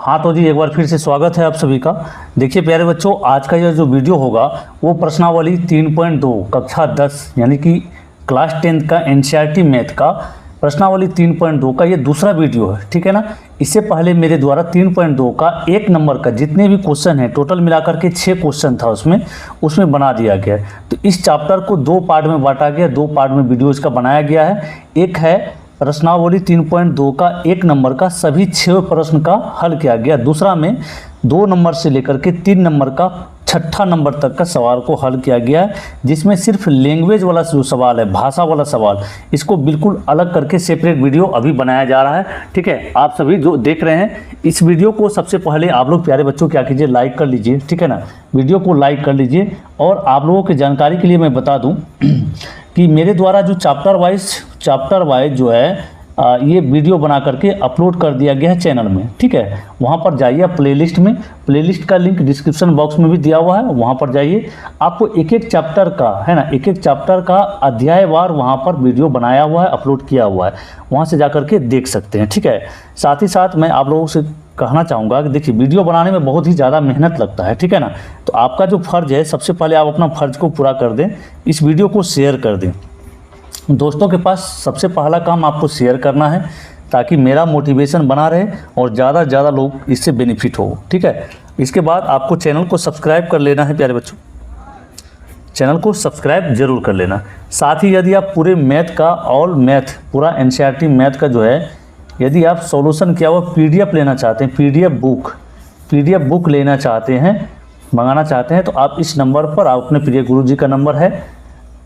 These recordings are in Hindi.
हाँ तो जी एक बार फिर से स्वागत है आप सभी का। देखिए प्यारे बच्चों, आज का यह जो वीडियो होगा वो प्रश्नावली 3.2 कक्षा 10 यानी कि क्लास 10 का एनसीईआरटी मैथ का प्रश्नावली 3.2 का ये दूसरा वीडियो है, ठीक है ना। इससे पहले मेरे द्वारा 3.2 का 1 नंबर का जितने भी क्वेश्चन है, टोटल मिलाकर के 6 क्वेश्चन था उसमें बना दिया गया। तो इस चैप्टर को 2 पार्ट में बांटा गया, 2 पार्ट में वीडियो इसका बनाया गया है। एक है प्रश्नावली 3.2 का 1 नंबर का सभी 6 प्रश्न का हल किया गया। दूसरा में 2 नंबर से लेकर के 3 नंबर का 6ठा नंबर तक का सवाल को हल किया गया है, जिसमें सिर्फ लैंग्वेज वाला जो सवाल है, भाषा वाला सवाल, इसको बिल्कुल अलग करके सेपरेट वीडियो अभी बनाया जा रहा है। ठीक है, आप सभी जो देख रहे हैं इस वीडियो को सबसे पहले आप लोग प्यारे बच्चों क्या कीजिए, लाइक कर लीजिए, ठीक है ना। वीडियो को लाइक कर लीजिए। और आप लोगों की जानकारी के लिए मैं बता दूँ कि मेरे द्वारा जो चैप्टर वाइज जो है ये वीडियो बना करके अपलोड कर दिया गया है चैनल में, ठीक है। वहाँ पर जाइए प्लेलिस्ट में, प्लेलिस्ट का लिंक डिस्क्रिप्शन बॉक्स में भी दिया हुआ है, वहाँ पर जाइए। आपको एक एक चैप्टर का है ना, एक एक चैप्टर का अध्यायवार वहाँ पर वीडियो बनाया हुआ है, अपलोड किया हुआ है, वहाँ से जा करके देख सकते हैं, ठीक है। साथ ही साथ मैं आप लोगों से कहना चाहूँगा कि देखिए वीडियो बनाने में बहुत ही ज़्यादा मेहनत लगता है, ठीक है ना। तो आपका जो फ़र्ज़ है, सबसे पहले आप अपना फ़र्ज़ को पूरा कर दें, इस वीडियो को शेयर कर दें दोस्तों के पास। सबसे पहला काम आपको शेयर करना है ताकि मेरा मोटिवेशन बना रहे और ज़्यादा से ज़्यादा लोग इससे बेनिफिट हो, ठीक है। इसके बाद आपको चैनल को सब्सक्राइब कर लेना है प्यारे बच्चों, चैनल को सब्सक्राइब जरूर कर लेना। साथ ही यदि आप पूरे मैथ का ऑल मैथ पूरा एनसीईआरटी मैथ का जो है, यदि आप सॉल्यूशन किया हुआ पीडीएफ लेना चाहते हैं, पीडीएफ बुक लेना चाहते हैं, मंगाना चाहते हैं, तो आप इस नंबर पर, आप अपने प्रिय गुरु जी का नंबर है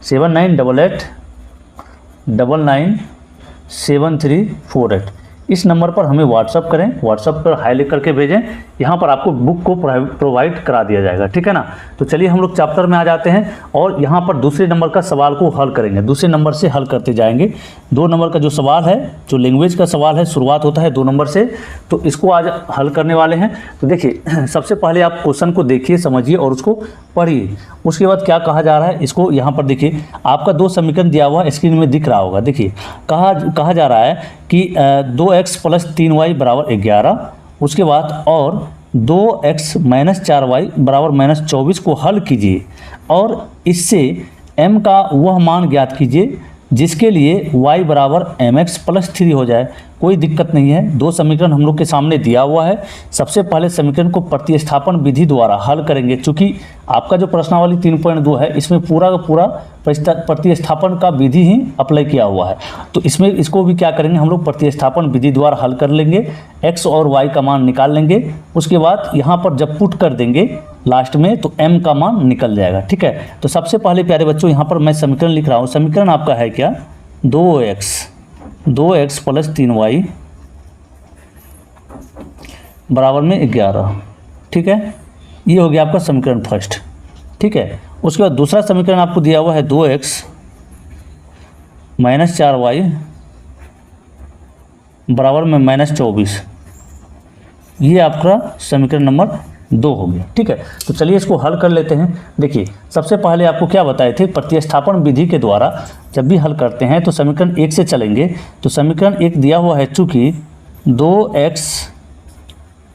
7988997348, इस नंबर पर हमें व्हाट्सअप करें, व्हाट्सअप पर हाई लिख करके भेजें। यहाँ पर आपको बुक को प्रोवाइड करा दिया जाएगा, ठीक है ना। तो चलिए हम लोग चैप्टर में आ जाते हैं और यहाँ पर दूसरे नंबर का सवाल को हल करेंगे, दूसरे नंबर से हल करते जाएंगे। 2 नंबर का जो सवाल है, जो लैंग्वेज का सवाल है, शुरुआत होता है 2 नंबर से, तो इसको आज हल करने वाले हैं। तो देखिए सबसे पहले आप क्वेश्चन को देखिए, समझिए और उसको पढ़िए। उसके बाद क्या कहा जा रहा है, इसको यहाँ पर देखिए, आपका 2 समीकरण दिया हुआ स्क्रीन में दिख रहा होगा। देखिए कहा जा रहा है कि 2x + 3y = 11, उसके बाद और 2x - 4y = -24 को हल कीजिए और इससे m का वह मान ज्ञात कीजिए जिसके लिए y = mx + 3 हो जाए। कोई दिक्कत नहीं है, 2 समीकरण हम लोग के सामने दिया हुआ है। सबसे पहले समीकरण को प्रतिस्थापन विधि द्वारा हल करेंगे, चूँकि आपका जो प्रश्नावली 3.2 है इसमें पूरा का पूरा प्रतिस्थापन का विधि ही अप्लाई किया हुआ है। तो इसमें इसको भी क्या करेंगे हम लोग, प्रतिस्थापन विधि द्वारा हल कर लेंगे, x और y का मान निकाल लेंगे। उसके बाद यहाँ पर जब पुट कर देंगे लास्ट में तो m का मान निकल जाएगा, ठीक है। तो सबसे पहले प्यारे बच्चों यहाँ पर मैं समीकरण लिख रहा हूँ। समीकरण आपका है क्या, 2x + 3y = 11, ठीक है। ये हो गया आपका समीकरण फर्स्ट, ठीक है। उसके बाद दूसरा समीकरण आपको दिया हुआ है 2x - 4y = -24, ये आपका समीकरण नंबर 2 हो गया, ठीक है। तो चलिए इसको हल कर लेते हैं। देखिए सबसे पहले आपको क्या बताए थे, प्रतिस्थापन विधि के द्वारा जब भी हल करते हैं तो समीकरण 1 से चलेंगे। तो समीकरण 1 दिया हुआ है, चूँकि 2x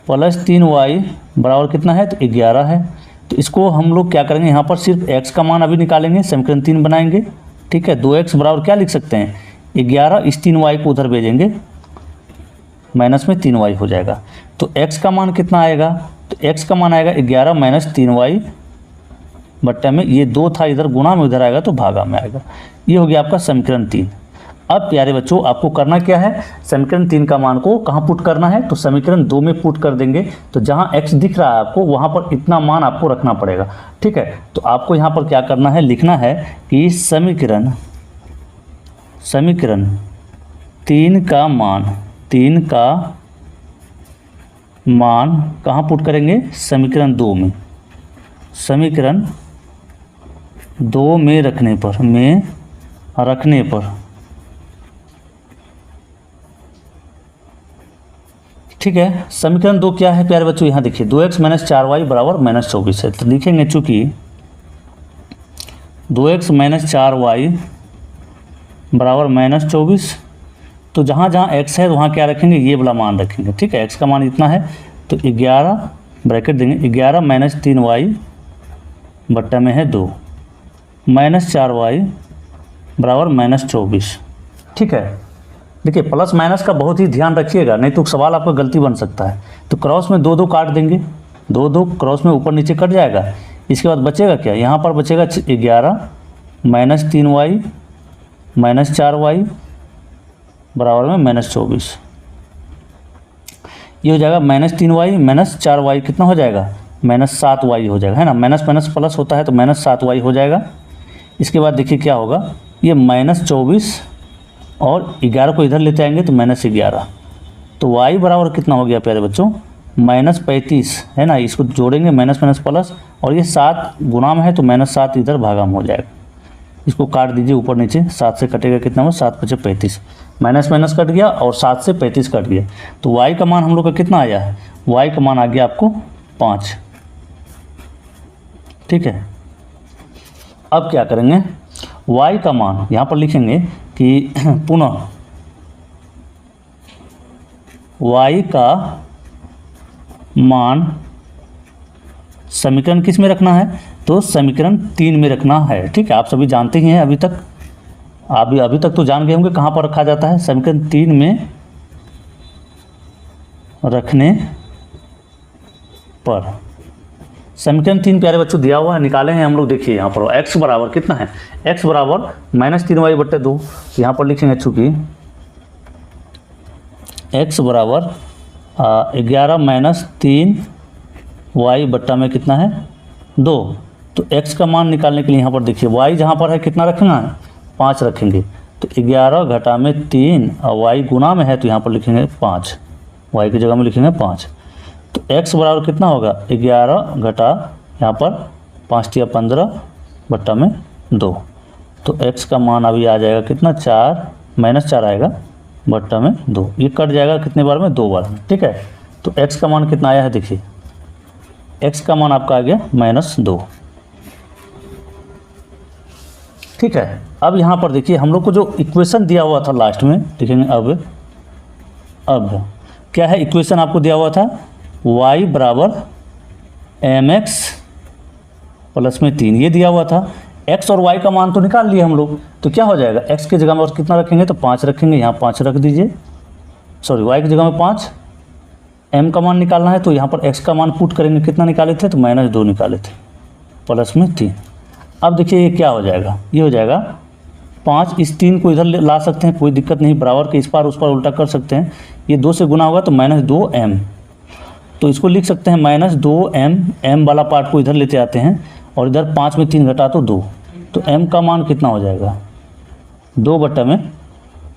+ 3y बराबर कितना है, तो 11 है। तो इसको हम लोग क्या करेंगे, यहाँ पर सिर्फ x का मान अभी निकालेंगे, समीकरण 3 बनाएंगे, ठीक है। 2x बराबर क्या लिख सकते हैं, 11, इस 3y को उधर भेजेंगे, माइनस में 3y हो जाएगा। तो x का मान कितना आएगा, तो x का मान आएगा 11 - 3y बट्टे में, ये 2 था इधर, गुणा में उधर आएगा तो भागा में आएगा। ये हो गया आपका समीकरण 3। अब प्यारे बच्चों आपको करना क्या है, समीकरण 3 का मान को कहाँ पुट करना है, तो समीकरण 2 में पुट कर देंगे। तो जहाँ x दिख रहा है आपको, वहाँ पर इतना मान आपको रखना पड़ेगा, ठीक है। तो आपको यहाँ पर क्या करना है, लिखना है कि समीकरण 3 का मान कहाँ पुट करेंगे, समीकरण 2 में, समीकरण 2 में रखने पर, ठीक है। समीकरण 2 क्या है प्यारे बच्चों, यहाँ देखिए 2x - 4y = -24 है। तो लिखेंगे चूँकि 2x - 4y = -24, तो जहाँ जहाँ x है वहाँ क्या रखेंगे, ये वाला मान रखेंगे, ठीक है। x का मान इतना है तो 11 ब्रैकेट देंगे, 11 माइनस 3y बट्टा में है 2 माइनस 4y बराबर माइनस 24। ठीक है, देखिए प्लस माइनस का बहुत ही ध्यान रखिएगा, नहीं तो सवाल आपका गलती बन सकता है। तो क्रॉस में 2 2 काट देंगे, 2 2 क्रॉस में ऊपर नीचे कट जाएगा। इसके बाद बचेगा क्या, यहाँ पर बचेगा 11 माइनस 3y माइनस 4y बराबर में माइनस 24। ये हो जाएगा माइनस 3y माइनस 4y कितना हो जाएगा, माइनस 7y हो जाएगा, है ना। माइनस माइनस प्लस होता है तो माइनस 7y हो जाएगा। इसके बाद देखिए क्या होगा, ये माइनस 24 और 11 को इधर लेते आएंगे तो माइनस 11, तो y बराबर कितना हो गया प्यारे बच्चों, माइनस 35, है ना। इसको जोड़ेंगे माइनस माइनस प्लस, और ये 7 गुना में है तो माइनस 7 इधर भागा में हो जाएगा। इसको काट दीजिए ऊपर नीचे, 7 से कटेगा कितना, 7 × 5 = 35, माइनस माइनस कट गया और 7 से 35 कट गया। तो y का मान हम लोग का कितना आया है, y का मान आ गया आपको 5। ठीक है, अब क्या करेंगे, y का मान यहाँ पर लिखेंगे कि पुनः y का मान समीकरण किस में रखना है, तो समीकरण 3 में रखना है। ठीक है, आप सभी जानते ही हैं, अभी तक तो जान गए होंगे कहाँ पर रखा जाता है, समीकरण 3 में रखने पर। समीकरण 3 प्यारे बच्चों दिया हुआ है, निकाले हैं हम लोग। देखिए यहाँ पर x बराबर कितना है, x बराबर माइनस 3y बट्टे 2, यहाँ पर लिखेंगे चूँकि x बराबर 11 माइनस 3y बट्टा में कितना है 2। तो x का मान निकालने के लिए यहाँ पर देखिए y जहाँ पर है कितना रखना है, 5 रखेंगे। तो 11 घटा में 3 और y गुना में है तो यहाँ पर लिखेंगे 5, y की जगह में लिखेंगे 5। तो x बराबर कितना होगा, 11 घटा यहाँ पर 5 या 15 बट्टा में 2। तो x का मान अभी आ जाएगा कितना, 4 माइनस 4 आएगा बट्टा में 2। ये कट जाएगा कितने बार में, 2 बार में। ठीक है, तो x का मान कितना आया है, देखिए x का मान आपका आ गया -2। ठीक है, अब यहाँ पर देखिए हम लोग को जो इक्वेशन दिया हुआ था लास्ट में लिखेंगे। अब क्या है इक्वेशन आपको दिया हुआ था, y बराबर mx प्लस में 3 ये दिया हुआ था। x और y का मान तो निकाल लिए हम लोग, तो क्या हो जाएगा, x की जगह में और कितना रखेंगे, तो 5 रखेंगे, यहाँ 5 रख दीजिए, सॉरी y की जगह में 5। m का मान निकालना है तो यहाँ पर x का मान पुट करेंगे, कितना निकाले थे, तो -2 निकाले थे, प्लस में 3। अब देखिए ये क्या हो जाएगा, ये हो जाएगा 5, इस 3 को इधर ला सकते हैं, कोई दिक्कत नहीं, बराबर के इस पार उस पार उल्टा कर सकते हैं। ये 2 से गुना होगा तो -2m, तो इसको लिख सकते हैं -2m, m वाला पार्ट को इधर लेते आते हैं और इधर 5 में 3 घटा तो 2, तो m का मान कितना हो जाएगा, 2 बट्टा में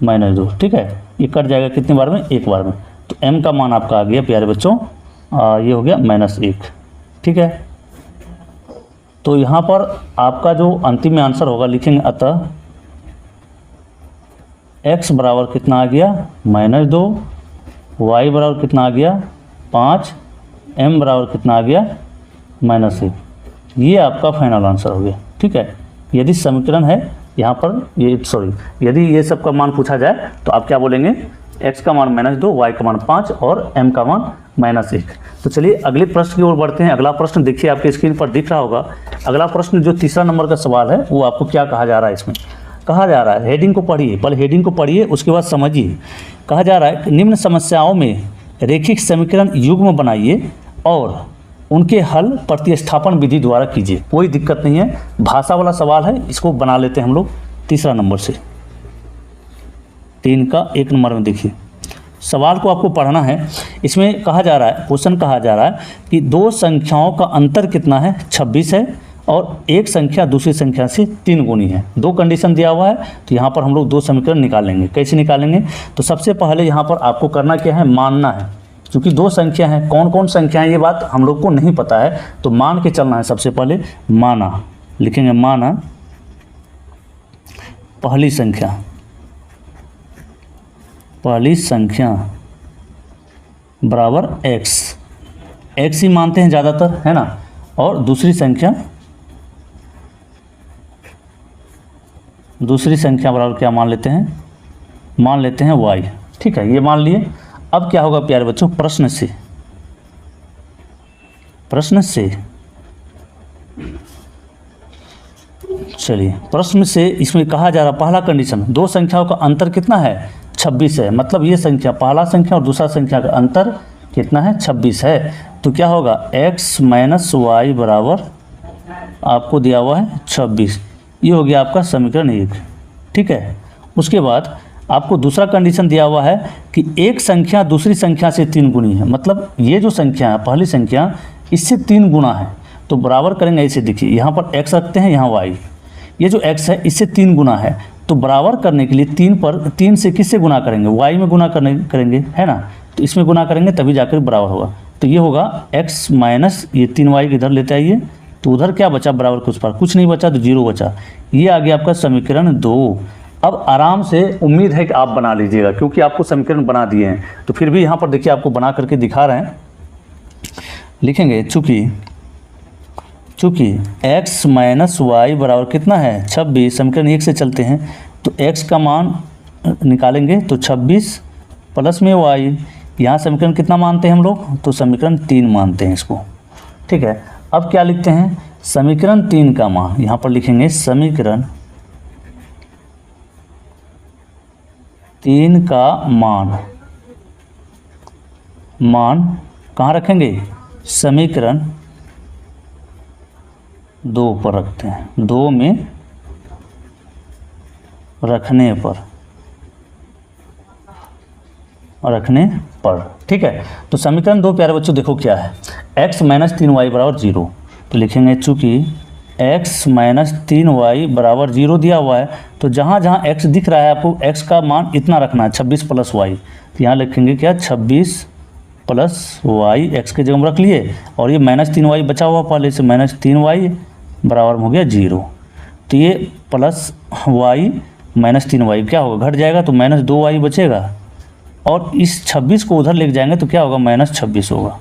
-2। ठीक है, ये कट जाएगा कितनी बार में, 1 बार में। तो m का मान आपका आ गया प्यारे बच्चों, ये हो गया -1। ठीक है, तो यहाँ पर आपका जो अंतिम में आंसर होगा लिखेंगे, अतः x बराबर कितना आ गया -2, y बराबर कितना आ गया 5, m बराबर कितना आ गया -1। ये आपका फाइनल आंसर हो गया। ठीक है, यदि समीकरण है यहाँ पर यदि ये सब का मान पूछा जाए तो आप क्या बोलेंगे, x का मान -2, y का मान 5 और m का मान -1। तो चलिए अगले प्रश्न की ओर बढ़ते हैं। अगला प्रश्न देखिए आपके स्क्रीन पर दिख रहा होगा। अगला प्रश्न जो तीसरा नंबर का सवाल है वो आपको क्या कहा जा रहा है, इसमें कहा जा रहा है, हेडिंग को पढ़िए, पहले हेडिंग को पढ़िए उसके बाद समझिए। कहा जा रहा है निम्न समस्याओं में रेखिक समीकरण युग्म बनाइए और उनके हल प्रतिस्थापन विधि द्वारा कीजिए। कोई दिक्कत नहीं है, भाषा वाला सवाल है, इसको बना लेते हैं हम लोग तीसरा नंबर से। 3 का 1 नंबर में देखिए सवाल को आपको पढ़ना है। इसमें कहा जा रहा है, क्वेश्चन कहा जा रहा है कि 2 संख्याओं का अंतर कितना है, 26 है, और एक संख्या दूसरी संख्या से 3 गुनी है। 2 कंडीशन दिया हुआ है, तो यहाँ पर हम लोग 2 समीकरण निकालेंगे। कैसे निकालेंगे, तो सबसे पहले यहाँ पर आपको करना क्या है, मानना है। क्योंकि 2 संख्या हैं, कौन कौन संख्या है ये बात हम लोग को नहीं पता है, तो मान के चलना है। सबसे पहले माना, लिखेंगे माना पहली संख्या बराबर x ही मानते हैं ज़्यादातर, है ना। और दूसरी संख्या बराबर क्या मान लेते हैं y। ठीक है, ये मान लिए। अब क्या होगा प्यारे बच्चों, प्रश्न से प्रश्न से, चलिए प्रश्न से इसमें कहा जा रहा पहला कंडीशन, दो संख्याओं का अंतर कितना है 26 है, मतलब ये संख्या पहला संख्या और दूसरा संख्या का अंतर कितना है 26 है। तो क्या होगा x माइनस वाई बराबर आपको दिया हुआ है 26, ये हो गया आपका समीकरण 1। ठीक है, उसके बाद आपको दूसरा कंडीशन दिया हुआ है कि एक संख्या दूसरी संख्या से 3 गुनी है, मतलब ये जो संख्या है पहली संख्या इससे 3 गुना है। तो बराबर करेंगे ऐसे, देखिए यहाँ पर x रखते हैं, यहाँ y, ये जो x है इससे 3 गुना है, तो बराबर करने के लिए 3 से किससे गुना करेंगे, y में गुना करेंगे, है ना। तो इसमें गुना करेंगे तभी जाकर बराबर होगा। तो ये होगा x माइनस ये 3y इधर लेते आइए, तो उधर क्या बचा बराबर कुछ पर कुछ नहीं बचा, तो 0 बचा। ये आ गया आपका समीकरण 2। अब आराम से उम्मीद है कि आप बना लीजिएगा, क्योंकि आपको समीकरण बना दिए हैं। तो फिर भी यहाँ पर देखिए आपको बना करके दिखा रहे हैं, लिखेंगे चूँकि x माइनस वाई बराबर कितना है 26, समीकरण 1 से चलते हैं तो x का मान निकालेंगे तो 26 प्लस में y, यहाँ समीकरण कितना मानते हैं हम लोग, तो समीकरण 3 मानते हैं इसको। ठीक है, अब क्या लिखते हैं, समीकरण 3 का मान यहाँ पर लिखेंगे, समीकरण 3 का मान कहाँ रखेंगे, समीकरण 2 पर रखते हैं, 2 में रखने पर। ठीक है, तो समीकरण 2 प्यारे बच्चों देखो क्या है, x माइनस 3y बराबर 0। तो लिखेंगे चूँकि x माइनस 3y बराबर 0 दिया हुआ है, तो जहाँ जहाँ x दिख रहा है आपको x का मान इतना रखना है 26 प्लस y। तो यहाँ लिखेंगे क्या 26 प्लस y, x के जगह में रख लिए, और ये माइनस 3y बचा हुआ पहले से, माइनस 3y बराबर हो गया 0। तो ये प्लस y माइनस 3y क्या होगा, घट जाएगा तो माइनस 2y बचेगा, और इस 26 को उधर लेके जाएंगे तो क्या होगा माइनस 26 होगा,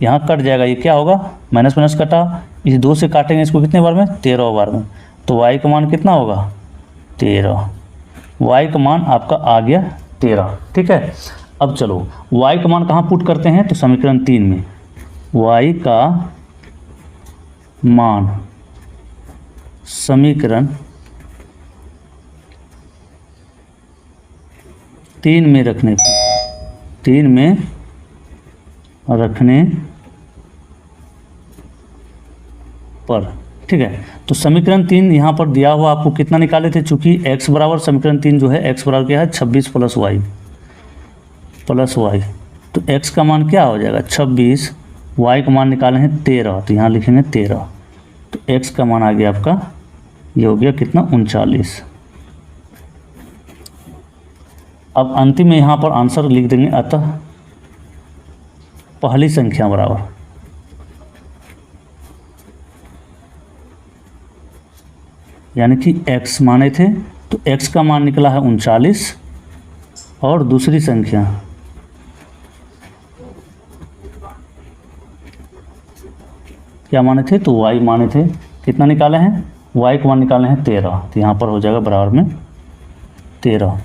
यहाँ कट जाएगा, ये क्या होगा माइनस माइनस कटा, इस 2 से काटेंगे इसको कितने बार में 13 बार में, तो y का मान कितना होगा 13, y का मान आपका आ गया 13। ठीक है, अब चलो y का मान कहाँ पुट करते हैं, तो समीकरण 3 में y का मान समीकरण 3 में रखने पर। ठीक है, तो समीकरण 3 यहाँ पर दिया हुआ आपको कितना निकाले थे, चूँकि x बराबर समीकरण 3 जो है x बराबर क्या है 26 प्लस वाई, तो x का मान क्या हो जाएगा 26, y का मान निकाले हैं 13, तो यहाँ लिखेंगे 13, तो x का मान आ गया आपका, ये हो गया कितना 39। अब अंतिम में यहाँ पर आंसर लिख देंगे, अतः पहली संख्या बराबर, यानी कि x माने थे तो x का मान निकला है 39, और दूसरी संख्या क्या माने थे, तो y माने थे, कितना निकाले हैं, y का मान निकाले हैं 13, तो यहाँ पर हो जाएगा बराबर में 13।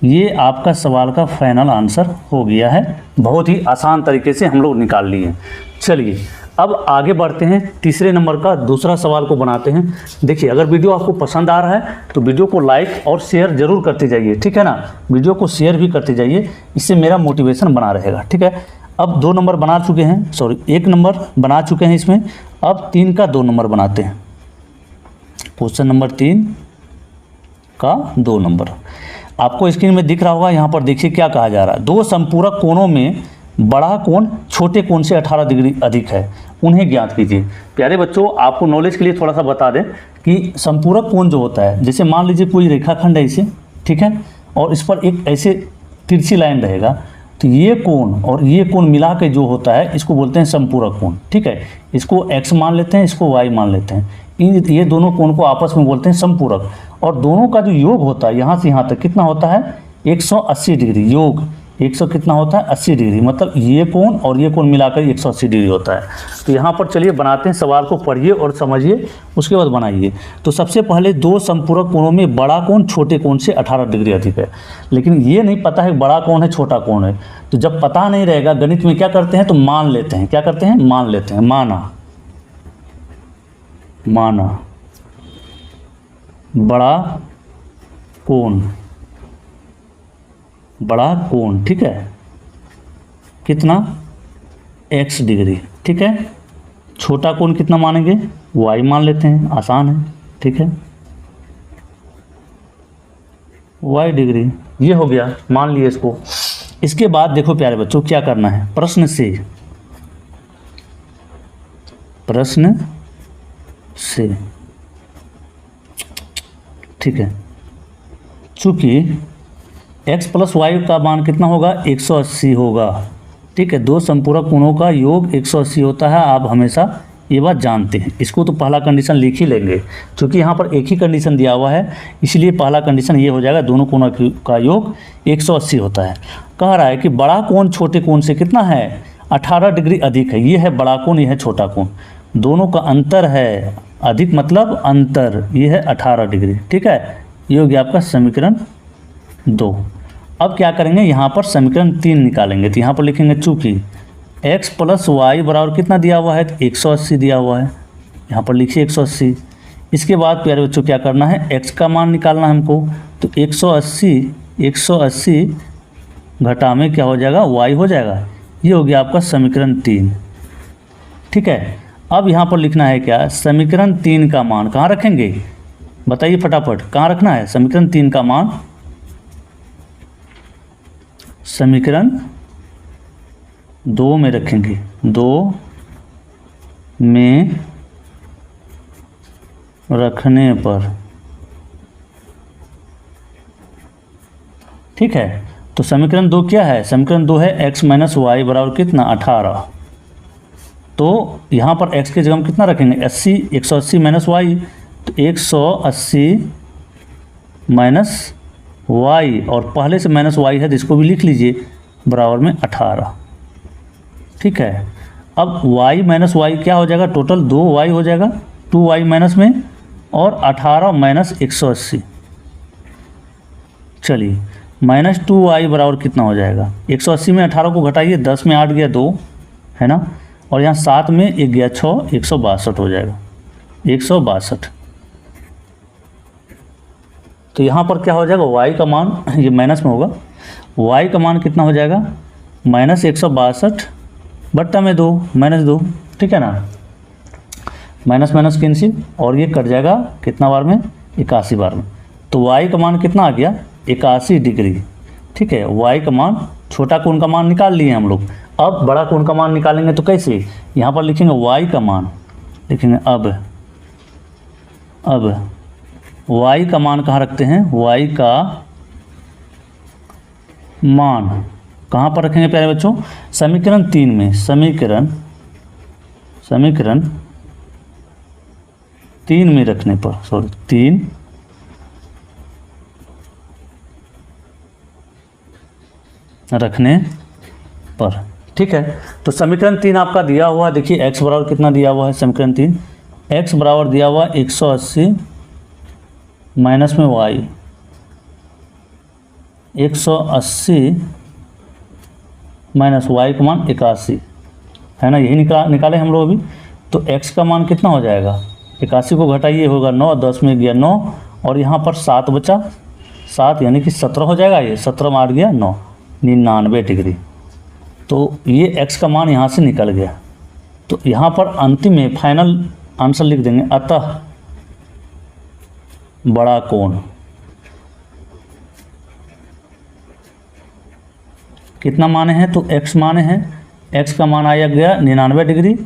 ये आपका सवाल का फाइनल आंसर हो गया है, बहुत ही आसान तरीके से हम लोग निकाल लिए। चलिए अब आगे बढ़ते हैं, तीसरे नंबर का दूसरा सवाल को बनाते हैं। देखिए अगर वीडियो आपको पसंद आ रहा है तो वीडियो को लाइक और शेयर जरूर करते जाइए, ठीक है ना, वीडियो को शेयर भी करते जाइए, इससे मेरा मोटिवेशन बना रहेगा। ठीक है, अब 2 नंबर बना चुके हैं, सॉरी 1 नंबर बना चुके हैं इसमें, अब 3 का 2 नंबर बनाते हैं। क्वेश्चन नंबर 3 का 2 नंबर आपको स्क्रीन में दिख रहा होगा। यहाँ पर देखिए क्या कहा जा रहा है, 2 संपूरक कोणों में बड़ा कोण छोटे कोण से 18 डिग्री अधिक है, उन्हें ज्ञात कीजिए। प्यारे बच्चों आपको नॉलेज के लिए थोड़ा सा बता दें कि संपूरक कोण जो होता है, जैसे मान लीजिए कोई रेखाखंड है इसे, ठीक है, और इस पर एक ऐसे तिरछी लाइन रहेगा, तो ये कोण और ये कोण मिला के जो होता है इसको बोलते हैं संपूरक कोण। ठीक है, इसको x मान लेते हैं, इसको y मान लेते हैं, ये दोनों कोण को आपस में बोलते हैं संपूरक, और दोनों का जो योग होता है यहाँ से यहाँ तक कितना होता है 180 डिग्री योग, 100 कितना होता है 80 डिग्री, मतलब ये कोण और ये कोण मिलाकर 180 डिग्री होता है। तो यहाँ पर चलिए बनाते हैं, सवाल को पढ़िए और समझिए, उसके बाद बनाइए। तो सबसे पहले दो संपूरक कोणों में बड़ा कोण छोटे कोण से 18 डिग्री अधिक है, लेकिन ये नहीं पता है बड़ा कोण है छोटा कोण है। तो जब पता नहीं रहेगा गणित में क्या करते हैं, तो मान लेते हैं। क्या करते हैं, मान लेते हैं। माना बड़ा कोण, ठीक है, कितना x डिग्री, ठीक है। छोटा कोण कितना मानेंगे, y मान लेते हैं, आसान है, ठीक है, y डिग्री। ये हो गया, मान लिए इसको। इसके बाद देखो प्यारे बच्चों क्या करना है, प्रश्न से, ठीक है। चूंकि x प्लस वाई का मान कितना होगा 180 होगा, ठीक है। दो संपूरक कोणों का योग 180 होता है, आप हमेशा ये बात जानते हैं। इसको तो पहला कंडीशन लिख ही लेंगे, क्योंकि यहाँ पर एक ही कंडीशन दिया हुआ है, इसलिए पहला कंडीशन ये हो जाएगा, दोनों कोणों का योग 180 होता है। कह रहा है कि बड़ा कोण छोटे कोण से कितना है 18 डिग्री अधिक है। ये है बड़ा कोण, ये है छोटा कोण, दोनों का अंतर है, अधिक मतलब अंतर, ये है 18 डिग्री, ठीक है। ये हो गया आपका समीकरण 2। अब क्या करेंगे, यहाँ पर समीकरण 3 निकालेंगे। तो यहाँ पर लिखेंगे चूँकि x प्लस वाई बराबर कितना दिया हुआ है, 180 दिया हुआ है, यहाँ पर लिखिए 180। इसके बाद प्यारे बच्चों क्या करना है, x का मान निकालना है हमको। तो 180 घटा में क्या हो जाएगा, y हो जाएगा। ये हो गया आपका समीकरण 3, ठीक है। अब यहाँ पर लिखना है क्या, समीकरण 3 का मान कहाँ रखेंगे, बताइए फटाफट, कहाँ रखना है समीकरण 3 का मान, समीकरण 2 में रखेंगे। 2 में रखने पर, ठीक है। तो समीकरण 2 क्या है, समीकरण 2 है x माइनस वाई बराबर कितना 18। तो यहाँ पर x की जगह हम कितना रखेंगे 80, 180 माइनस वाई, तो 180 माइनस वाई, और पहले से माइनस वाई है तो इसको भी लिख लीजिए, बराबर में 18, ठीक है। अब y माइनस वाई क्या हो जाएगा, टोटल 2y हो जाएगा, 2y माइनस में, और 18 माइनस 180, चलिए माइनस 2y बराबर कितना हो जाएगा, 180 में 18 को घटाइए, 10 में 8 गया 2, है ना, और यहाँ 7 में 1 गया 6, 162 हो जाएगा, 162। तो यहाँ पर क्या हो जाएगा, y का मान, ये माइनस में होगा, y का मान कितना हो जाएगा माइनस 162 बट्टा में 2 माइनस 2, ठीक है ना, माइनस माइनस कैंसिल, और ये कट जाएगा कितना बार में, 81 बार में। तो y का मान कितना आ गया 81 डिग्री, ठीक है। y का मान, छोटा कोण का मान निकाल लिए हम लोग। अब बड़ा कोण का मान निकालेंगे तो कैसे, यहाँ पर लिखेंगे y का मान, लिखेंगे अब y का मान कहाँ रखते हैं, y का मान कहाँ पर रखेंगे प्यारे बच्चों, समीकरण 3 में, समीकरण 3 में रखने पर, 3 रखने पर, ठीक है। तो समीकरण 3 आपका दिया हुआ, देखिए x बराबर कितना दिया हुआ है, समीकरण 3 x बराबर दिया हुआ 180 माइनस में y, 180 माइनस y का मान 81, है ना, यही निकाले हम लोग अभी। तो x का मान कितना हो जाएगा, 81 को घटाइए होगा 9, 10 में गया 9, और यहाँ पर 7 बचा, 7 यानी कि 17 हो जाएगा, ये 17 में 8 गया 9, 99 डिग्री। तो ये x का मान यहाँ से निकल गया। तो यहाँ पर अंतिम में फाइनल आंसर लिख देंगे, अतः बड़ा कोण कितना माने हैं, तो x माने हैं, x का मान आया गया 99 डिग्री,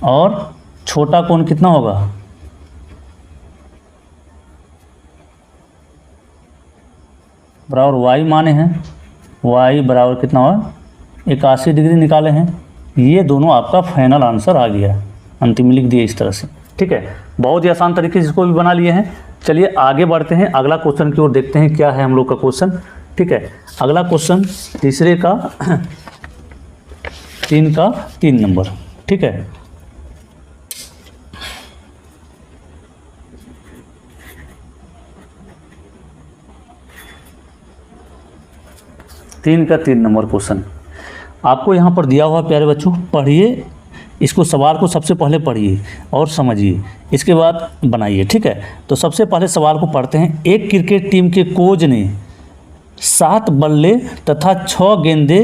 और छोटा कोण कितना होगा, बराबर y माने हैं, y बराबर कितना हुआ 81 डिग्री निकाले हैं। ये दोनों आपका फाइनल आंसर आ गया, अंतिम लिख दिए इस तरह से, ठीक है। बहुत ही आसान तरीके से इसको भी बना लिए हैं। चलिए आगे बढ़ते हैं, अगला क्वेश्चन की ओर देखते हैं क्या है हम लोग का क्वेश्चन। ठीक है। अगला क्वेश्चन तीसरे का 3 का 3 नंबर, ठीक है। तीन का 3 नंबर क्वेश्चन आपको यहाँ पर दिया हुआ प्यारे बच्चों, पढ़िए इसको, सवाल को सबसे पहले पढ़िए और समझिए, इसके बाद बनाइए, ठीक है। तो सबसे पहले सवाल को पढ़ते हैं। एक क्रिकेट टीम के कोच ने 7 बल्ले तथा 6 गेंदे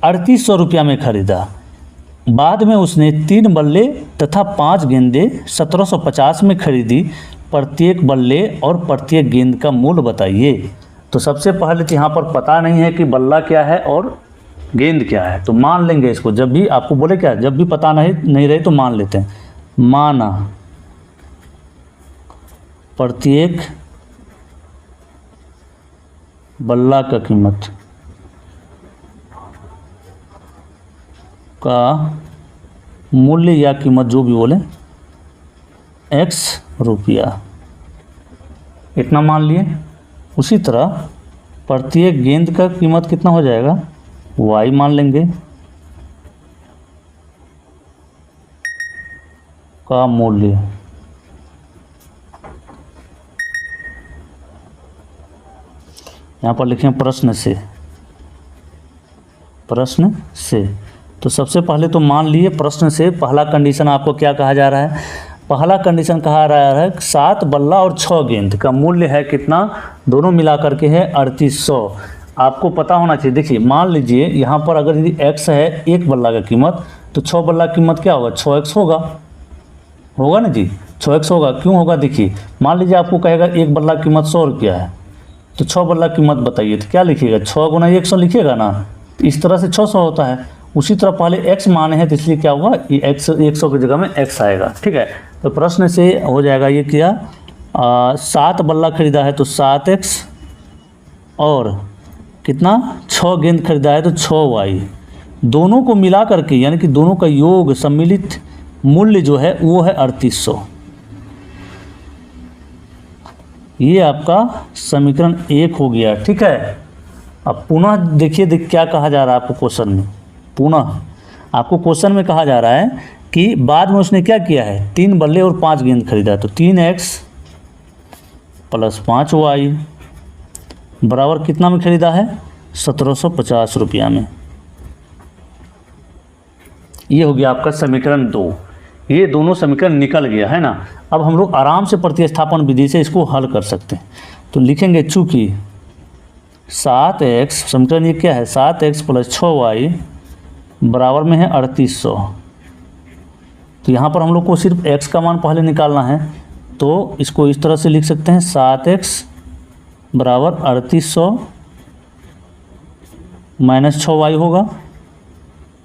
3800 रुपया में खरीदा। बाद में उसने 3 बल्ले तथा 5 गेंदे 1750 में खरीदी। प्रत्येक बल्ले और प्रत्येक गेंद का मूल्य बताइए। तो सबसे पहले तो यहाँ पर पता नहीं है कि बल्ला क्या है और गेंद क्या है, तो मान लेंगे इसको। जब भी आपको बोले क्या, जब भी पता नहीं रहे तो मान लेते हैं। माना प्रत्येक बल्ला का कीमत का मूल्य या कीमत जो भी बोले x रुपया, इतना मान लिए। उसी तरह प्रत्येक गेंद का कीमत कितना हो जाएगा, y मान लेंगे, का मूल्य यहाँ पर लिखें प्रश्न से, प्रश्न से। तो सबसे पहले तो मान लिए प्रश्न से पहला कंडीशन आपको क्या कहा जा रहा है, पहला कंडीशन कहा रहा है 7 बल्ला और 6 गेंद का मूल्य है कितना, दोनों मिला करके है 3800। आपको पता होना चाहिए। देखिए मान लीजिए यहाँ पर अगर यदि x है एक बल्ला का कीमत, तो 6 बल्ला की कीमत क्या होगा, 6x होगा, होगा ना जी, 6x होगा। क्यों होगा, देखिए मान लीजिए आपको कहेगा एक बल्ला की कीमत 100 रुपया है, तो 6 बल्ला की कीमत बताइए, तो क्या लिखिएगा, 6 गुना 100 लिखिएगा ना, तो इस तरह से 600 होता है। उसी तरह पहले x माने हैं, तो इसलिए क्या होगा, ये x 100 की जगह में x आएगा, ठीक है। तो प्रश्न से हो जाएगा ये क्या, 7 बल्ला खरीदा है तो 7x, और कितना 6 गेंद खरीदा है तो 6y, दोनों को मिला करके यानी कि दोनों का योग सम्मिलित मूल्य जो है वो है 3800। ये आपका समीकरण 1 हो गया, ठीक है। अब पुनः देखिए क्या कहा जा रहा है आपको क्वेश्चन में, पुनः आपको क्वेश्चन में कहा जा रहा है कि बाद में उसने क्या किया है, 3 बल्ले और 5 गेंद खरीदा, तो 3x प्लस 5y बराबर कितना में खरीदा है, 1750 रुपया में। ये हो गया आपका समीकरण 2। ये दोनों समीकरण निकल गया है ना। अब हम लोग आराम से प्रतिस्थापन विधि से इसको हल कर सकते हैं। तो लिखेंगे चूँकि 7x, समीकरण ये क्या है, 7x प्लस 6y बराबर में है 3800। तो यहाँ पर हम लोग को सिर्फ x का मान पहले निकालना है, तो इसको इस तरह से लिख सकते हैं, 7x बराबर 3800 माइनस 6y होगा,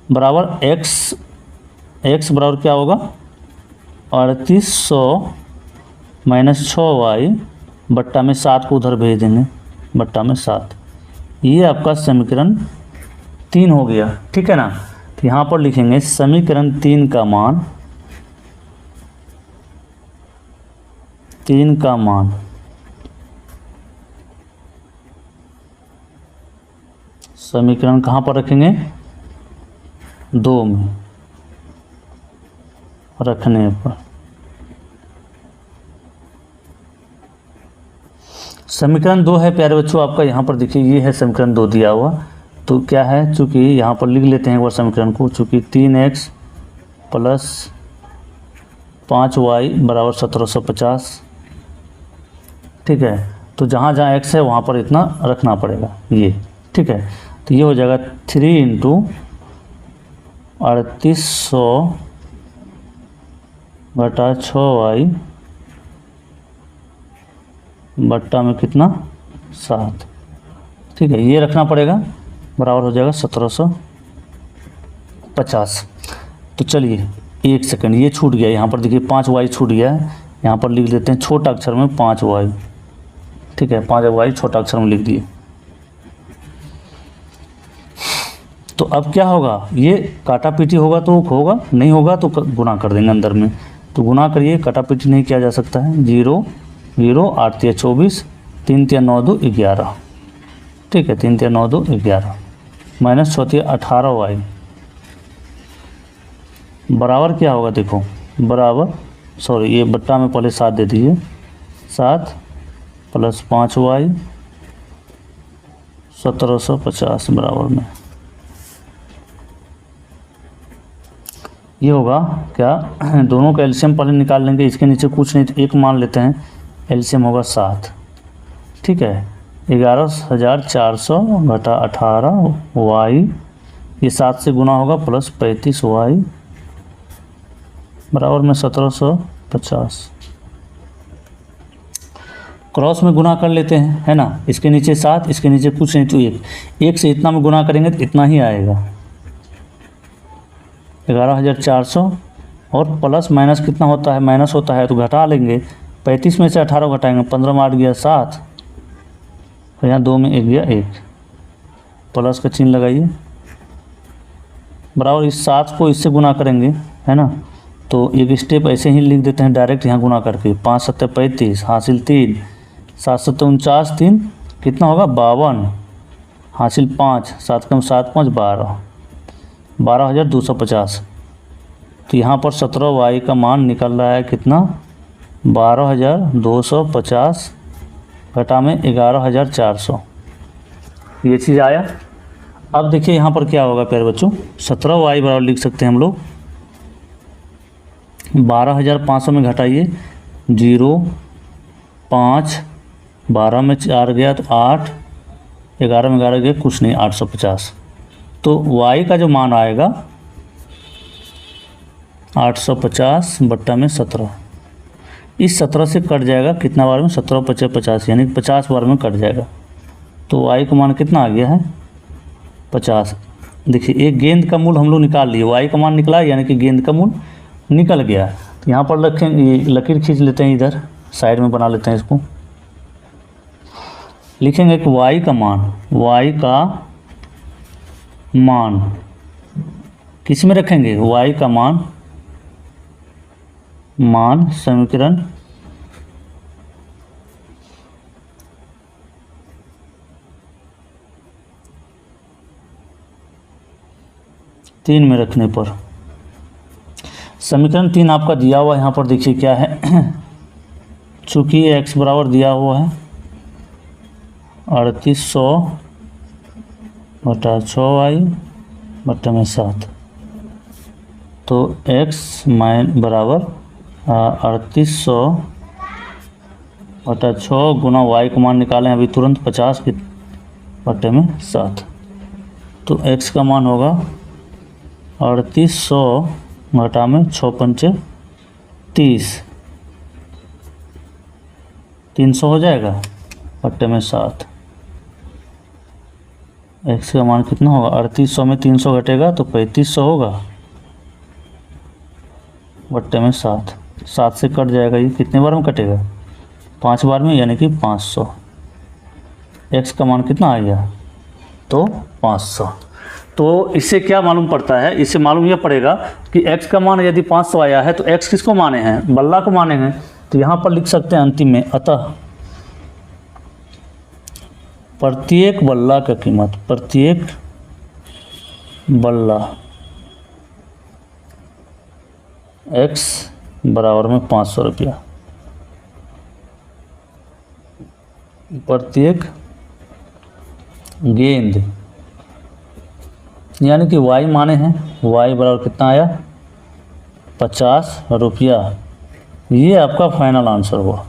बराबर x बराबर क्या होगा, 3800 माइनस 6y बट्टा में 7 को उधर भेज देंगे, बट्टा में 7। ये आपका समीकरण 3 हो गया, ठीक है ना। तो यहाँ पर लिखेंगे समीकरण 3 का मान, 3 का मान समीकरण कहाँ पर रखेंगे, 2 में रखने पर समीकरण 2 है प्यारे बच्चों आपका। यहाँ पर देखिए ये है समीकरण 2 दिया हुआ, तो क्या है, चूँकि यहाँ पर लिख लेते हैं एक बार समीकरण को, चूँकि 3x प्लस 5y बराबर 1750, ठीक है। तो जहाँ जहाँ x है वहाँ पर इतना रखना पड़ेगा ये, ठीक है। तो ये हो जाएगा 3 × 3800 बटा 6y बट्टा में कितना 7, ठीक है। ये रखना पड़ेगा, बराबर हो जाएगा 1750। तो चलिए एक सेकंड, ये छूट गया, यहाँ पर देखिए 5y छूट गया है, यहाँ पर लिख देते हैं छोटा अक्षर में 5y, ठीक है। 5y छोटा अक्षर में लिख दिए। तो अब क्या होगा, ये काटा पीटी होगा तो होगा, नहीं होगा तो गुना कर देंगे अंदर में। तो गुना करिए, काटा पीटी नहीं किया जा सकता है। 0 0 8 3 24, 3 3 9 2 11, ठीक है, 3 3 9 2 11 माइनस 6 18y बराबर क्या होगा, देखो बराबर, सॉरी ये बट्टा में पहले 7 दे दीजिए, 7 प्लस 5y 1750 बराबर में ये होगा क्या, दोनों का एलसीएम पहले निकाल लेंगे, इसके नीचे कुछ नहीं तो एक मान लेते हैं, एलसीएम होगा 7, ठीक है, 11,400 घटा 18y, ये 7 से गुना होगा प्लस 35y बराबर में 1750, क्रॉस में गुना कर लेते हैं, है ना, इसके नीचे 7, इसके नीचे कुछ नहीं तो 1 से इतना में गुना करेंगे तो इतना ही आएगा 11,400 और प्लस माइनस कितना होता है, माइनस होता है तो घटा लेंगे, 35 में से 18 घटाएंगे, 15 में 8 गया 7, और यहाँ 2 में 1 गया 1, प्लस का चिन्ह लगाइए बराबर, इस 7 को इससे गुना करेंगे, है ना, तो एक स्टेप ऐसे ही लिख देते हैं डायरेक्ट यहाँ गुना करके, 5 7 35 हासिल 3, 7 7 49 3 कितना होगा 52 हासिल 5, 7 कम 7 5 12, 12,250, तो यहाँ पर 17y का मान निकल रहा है कितना 12,250 घटा में 11,400, ये चीज़ आया। अब देखिए यहाँ पर क्या होगा प्यारे बच्चों, 17y बराबर लिख सकते हैं हम लोग 12,500 में घटाइए 0 5, 12 में 4 गया तो 8, 11 में 11 गया कुछ नहीं 850, तो y का जो मान आएगा 850 बट्टा में 17, इस 17 से कट जाएगा कितना बार में 17 50 50 यानी 50 बार में कट जाएगा, तो y का मान कितना आ गया है 50। देखिए एक गेंद का मूल हम लोग निकाल लिए, y का मान निकला यानी कि गेंद का मूल निकल गया, तो यहाँ पर रखेंगे, लकीर खींच लेते हैं, इधर साइड में बना लेते हैं, इसको लिखेंगे कि y का मान किस में रखेंगे, y का मान समीकरण तीन में रखने पर, समीकरण 3 आपका दिया हुआ यहाँ पर देखिए क्या है, चूँकि x बराबर दिया हुआ है 3800 बटा 6y बटा में 7, तो x बराबर 3800 बटा 6 गुना y का मान निकालें अभी तुरंत 50 के बटे में 7, तो x का मान होगा 3800 घटा में 6 पंचे 30, 300 हो जाएगा बट्टे में 7, x का मान कितना होगा 3800 में 300 घटेगा तो 3500 होगा बट्टे में 7, 7 से कट जाएगा, ये कितने बार में कटेगा 5 बार में यानी कि 500, x का मान कितना आ गया तो 500। तो इससे क्या मालूम पड़ता है, इससे मालूम यह पड़ेगा कि x का मान यदि 500 आया है तो x किसको माने हैं, बल्ला को माने हैं, तो यहाँ पर लिख सकते हैं अंतिम में, अतः प्रत्येक बल्ला का कीमत, प्रत्येक बल्ला x बराबर में 500 रुपया, प्रत्येक गेंद यानी कि y माने हैं, y बराबर कितना आया 50 रुपया, ये आपका फाइनल आंसर हुआ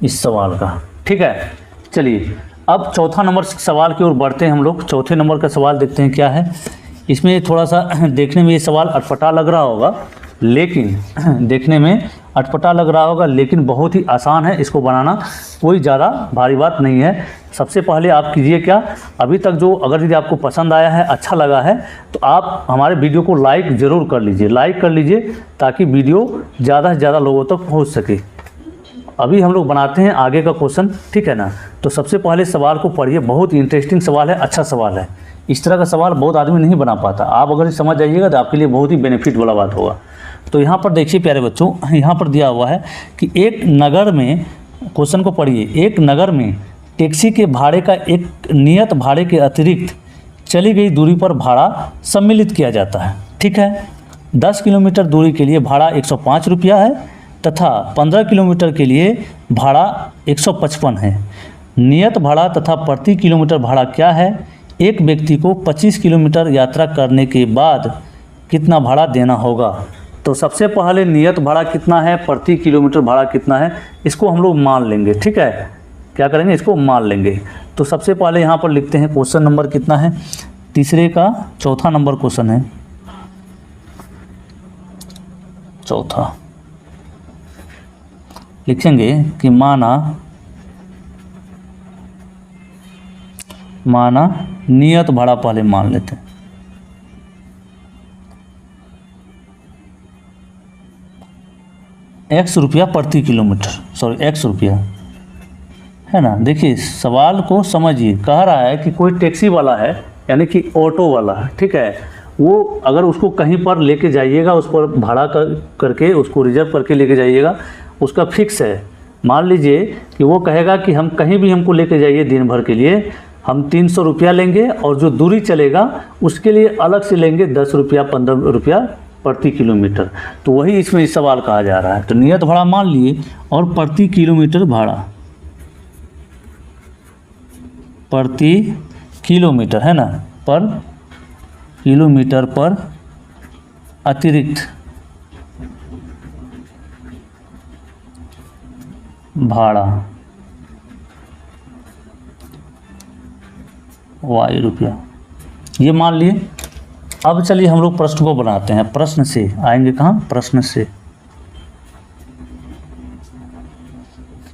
इस सवाल का। ठीक है, चलिए अब चौथा नंबर सवाल की ओर बढ़ते हैं हम लोग। चौथे नंबर का सवाल देखते हैं क्या है। इसमें थोड़ा सा देखने में ये सवाल अटपटा लग रहा होगा, लेकिन देखने में अटपटा लग रहा होगा लेकिन बहुत ही आसान है इसको बनाना, कोई ज़्यादा भारी बात नहीं है। सबसे पहले आप कीजिए क्या, अभी तक जो अगर यदि आपको पसंद आया है, अच्छा लगा है, तो आप हमारे वीडियो को लाइक ज़रूर कर लीजिए, लाइक कर लीजिए ताकि वीडियो ज़्यादा से ज़्यादा लोगों तक पहुँच सके। अभी हम लोग बनाते हैं आगे का क्वेश्चन, ठीक है ना। तो सबसे पहले सवाल को पढ़िए, बहुत ही इंटरेस्टिंग सवाल है, अच्छा सवाल है। इस तरह का सवाल बहुत आदमी नहीं बना पाता, आप अगर समझ जाइएगा तो आपके लिए बहुत ही बेनिफिट वाला बात होगा। तो यहाँ पर देखिए प्यारे बच्चों, यहाँ पर दिया हुआ है कि एक नगर में, क्वेश्चन को पढ़िए, एक नगर में टैक्सी के भाड़े का एक नियत भाड़े के अतिरिक्त चली गई दूरी पर भाड़ा सम्मिलित किया जाता है। ठीक है, 10 किलोमीटर दूरी के लिए भाड़ा 105 रुपया है तथा 15 किलोमीटर के लिए भाड़ा 155 है। नियत भाड़ा तथा प्रति किलोमीटर भाड़ा क्या है? एक व्यक्ति को 25 किलोमीटर यात्रा करने के बाद कितना भाड़ा देना होगा? तो सबसे पहले नियत भाड़ा कितना है, प्रति किलोमीटर भाड़ा कितना है, इसको हम लोग मान लेंगे। ठीक है, क्या करेंगे, इसको मान लेंगे। तो सबसे पहले यहाँ पर लिखते हैं क्वेश्चन नंबर कितना है, तीसरे का चौथा नंबर क्वेश्चन है, चौथा लिखेंगे कि माना नियत भाड़ा पहले मान लेते हैं। एक्स रुपया प्रति किलोमीटर, सॉरी एक्स रुपया है ना। देखिए सवाल को समझिए, कह रहा है कि कोई टैक्सी वाला है यानी कि ऑटो वाला है, ठीक है, वो अगर उसको कहीं पर लेके जाइएगा, उस पर भाड़ा करके उसको रिजर्व करके लेके जाइएगा, उसका फिक्स है। मान लीजिए कि वो कहेगा कि हम कहीं भी हमको लेके जाइए दिन भर के लिए, हम 300 रुपया लेंगे और जो दूरी चलेगा उसके लिए अलग से लेंगे 10 रुपया 15 रुपया प्रति किलोमीटर। तो वही इसमें इस सवाल कहा जा रहा है। तो नियत भाड़ा मान लिए और प्रति किलोमीटर भाड़ा, प्रति किलोमीटर है ना, पर किलोमीटर पर अतिरिक्त भाड़ा वाई रुपया, ये मान लिए। अब चलिए हम लोग प्रश्न को बनाते हैं। प्रश्न से आएंगे कहाँ, प्रश्न से।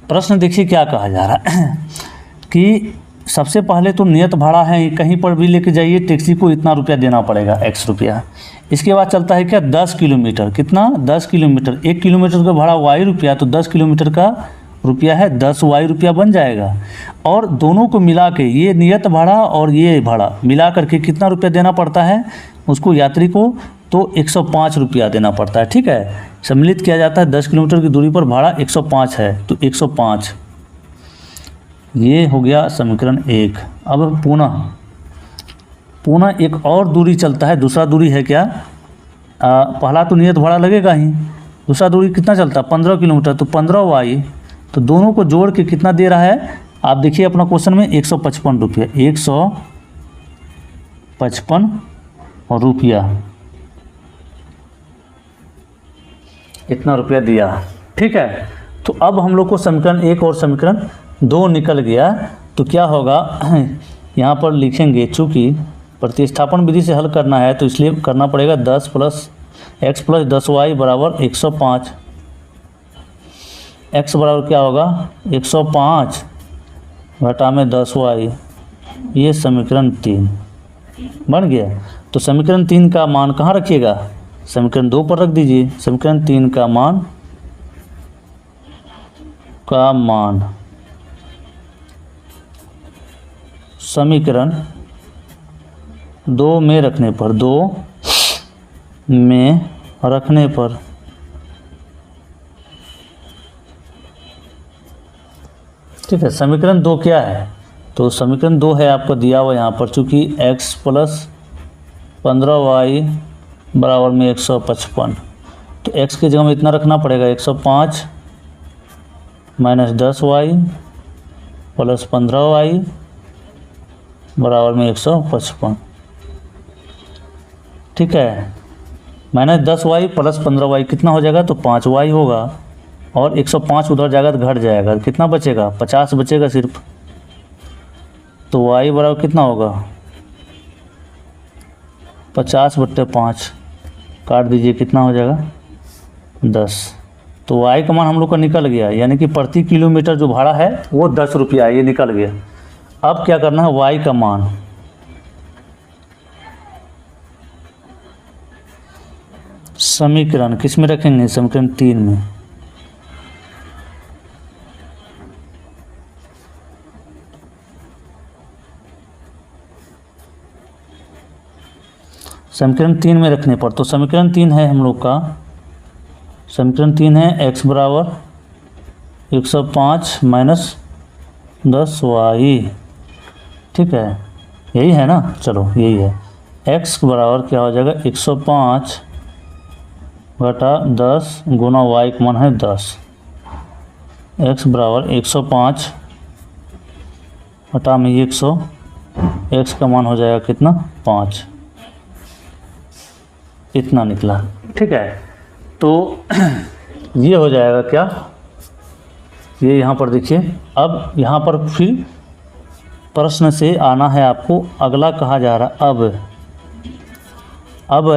प्रश्न देखिए क्या कहा जा रहा है कि सबसे पहले तो नियत भाड़ा है, कहीं पर भी लेके जाइए टैक्सी को इतना रुपया देना पड़ेगा, एक्स रुपया। इसके बाद चलता है क्या, 10 किलोमीटर, कितना, 10 किलोमीटर, 1 किलोमीटर का भाड़ा वाई रुपया, तो 10 किलोमीटर का रुपया है 10 वाई रुपया बन जाएगा। और दोनों को मिला के, ये नियत भाड़ा और ये भाड़ा मिला करके कितना रुपया देना पड़ता है उसको, यात्री को, तो 105 रुपया देना पड़ता है। ठीक है, सम्मिलित किया जाता है, 10 किलोमीटर की दूरी पर भाड़ा 105 है, तो 105, ये हो गया समीकरण 1। अब पुनः एक और दूरी चलता है, दूसरा दूरी है क्या, पहला तो नियत भाड़ा लगेगा ही, दूसरा दूरी कितना चलता है 15 किलोमीटर, तो 15 वाई, तो दोनों को जोड़ के कितना दे रहा है आप देखिए अपना क्वेश्चन में, 155 रुपया, 155 रुपया, इतना रुपया दिया। ठीक है, तो अब हम लोग को समीकरण 1 और समीकरण 2 निकल गया। तो क्या होगा, यहाँ पर लिखेंगे, चूँकि प्रतिस्थापन विधि से हल करना है तो इसलिए करना पड़ेगा 10 + x + 10 y बराबर 105। x बराबर क्या होगा, 105 घटा में 10 y, ये समीकरण 3 बन गया। तो समीकरण 3 का मान कहाँ रखिएगा, समीकरण 2 पर रख दीजिए। समीकरण 3 का मान समीकरण 2 में रखने पर, 2 में रखने पर ठीक है। समीकरण 2 क्या है, तो समीकरण 2 है आपको दिया हुआ यहाँ पर, चूँकि x + 15y बराबर में 155, तो x की जगह में इतना रखना पड़ेगा, 105 - 10y + 15y बराबर में 155। ठीक है, -10y + 15y कितना हो जाएगा, तो 5y होगा, और 105 उधर जाएगा तो घट जाएगा, कितना बचेगा, 50 बचेगा सिर्फ। तो y बराबर कितना होगा, 50/5 काट दीजिए, कितना हो जाएगा 10। तो y का मान हम लोग का निकल गया, यानी कि प्रति किलोमीटर जो भाड़ा है वो 10 रुपया, ये निकल गया। अब क्या करना है, y का मान, समीकरण किस में रखेंगे, समीकरण 3 में। समीकरण 3 में रखने पर, तो समीकरण 3 है हम लोग का, समीकरण 3 है x बराबर 105 - 10y, ठीक है, यही है ना, चलो यही है। x बराबर क्या हो जाएगा 105 घटा 10 गुना y का मान है 10। x बराबर 105 घटा में 100, x का मान हो जाएगा कितना 5, इतना निकला, ठीक है। तो ये हो जाएगा क्या, ये यहाँ पर देखिए। अब यहाँ पर फिर प्रश्न से आना है आपको, अगला कहा जा रहा, अब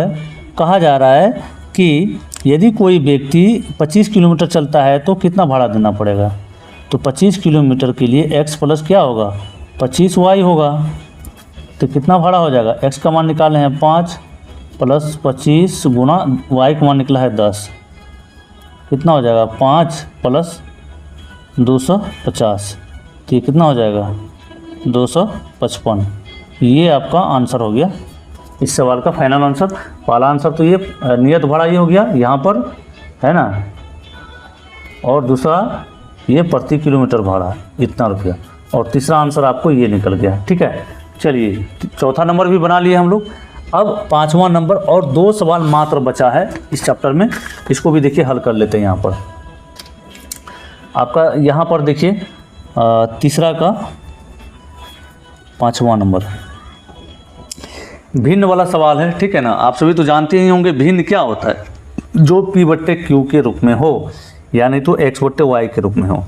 कहा जा रहा है कि यदि कोई व्यक्ति 25 किलोमीटर चलता है तो कितना भाड़ा देना पड़ेगा। तो 25 किलोमीटर के लिए x प्लस क्या होगा 25y होगा, तो कितना भाड़ा हो जाएगा, x का मान निकाले हैं 5 प्लस 25 गुना y का मान निकला है 10, कितना हो जाएगा 5 प्लस 250, तो ये कितना हो जाएगा 255। ये आपका आंसर हो गया इस सवाल का फाइनल आंसर। पहला आंसर तो ये नियत भाड़ा ये हो गया यहाँ पर, है ना, और दूसरा ये प्रति किलोमीटर भाड़ा इतना रुपया, और तीसरा आंसर आपको ये निकल गया, ठीक है। चलिए चौथा नंबर भी बना लिए हम लोग। अब पांचवा नंबर और 2 सवाल मात्र बचा है इस चैप्टर में, इसको भी देखिए हल कर लेते हैं। यहाँ पर आपका यहाँ पर देखिए तीसरा का पांचवा नंबर भिन्न वाला सवाल है, ठीक है ना। आप सभी तो जानते ही होंगे भिन्न क्या होता है, जो p/q के रूप में हो, यानी तो x/y के रूप में हो।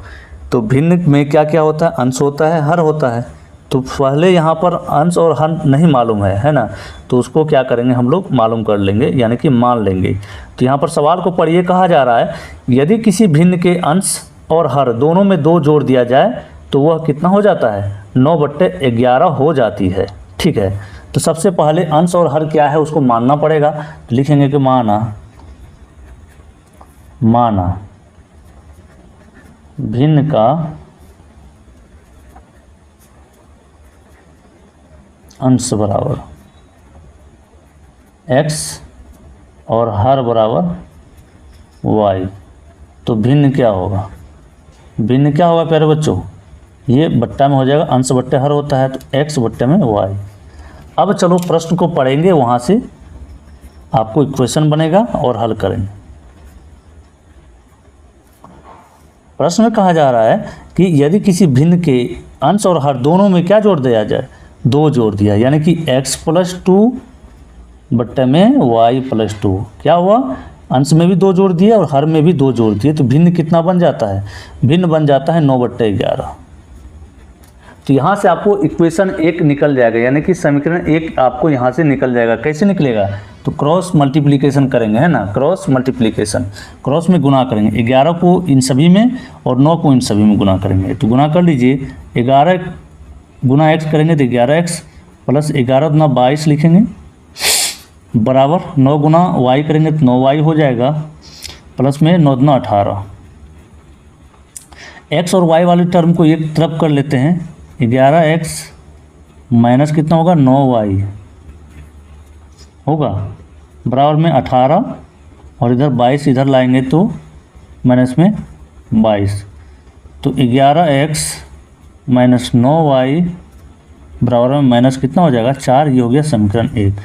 तो भिन्न में क्या क्या होता है, अंश होता है, हर होता है। तो पहले यहाँ पर अंश और हर नहीं मालूम है ना, तो उसको क्या करेंगे हम लोग मालूम कर लेंगे, यानी कि मान लेंगे। तो यहाँ पर सवाल को पढ़िए, कहा जा रहा है यदि किसी भिन्न के अंश और हर दोनों में 2 जोड़ दिया जाए तो वह कितना हो जाता है 9/11 हो जाती है, ठीक है। तो सबसे पहले अंश और हर क्या है उसको मानना पड़ेगा, तो लिखेंगे कि माना भिन्न का अंश बराबर x और हर बराबर y। तो भिन्न क्या होगा, भिन्न क्या होगा प्यारे बच्चों, ये बट्टा में हो जाएगा, अंश बट्टे हर होता है, तो x बट्टे में y। अब चलो प्रश्न को पढ़ेंगे, वहाँ से आपको इक्वेशन बनेगा और हल करेंगे। प्रश्न में कहा जा रहा है कि यदि किसी भिन्न के अंश और हर दोनों में क्या जोड़ दिया जाए, 2 जोड़ दिया, यानी कि x+2 बट्टे में y+2। क्या हुआ, अंश में भी 2 जोड़ दिए और हर में भी 2 जोड़ दिए, तो भिन्न कितना बन जाता है, भिन्न बन जाता है 9/11। तो यहाँ से आपको इक्वेशन 1 निकल जाएगा, यानी कि समीकरण 1 आपको यहाँ से निकल जाएगा। कैसे निकलेगा, तो क्रॉस मल्टीप्लिकेशन करेंगे, है ना, क्रॉस मल्टीप्लिकेशन, क्रॉस में गुना करेंगे, 11 को इन सभी में और 9 को इन सभी में गुना करेंगे। तो गुना कर लीजिए, 11 गुना x करेंगे तो 11x प्लस 11 गुना 22 लिखेंगे, बराबर 9 गुना y करेंगे तो 9y हो जाएगा, प्लस में 9 गुना 18। x और y वाली टर्म को एक तरफ कर लेते हैं, 11x माइनस कितना होगा 9y होगा, बराबर में 18, और इधर 22 इधर लाएंगे तो माइनस में 22। तो 11x माइनस 9y बराबर में माइनस कितना हो जाएगा 4। ये हो गया समीकरण 1,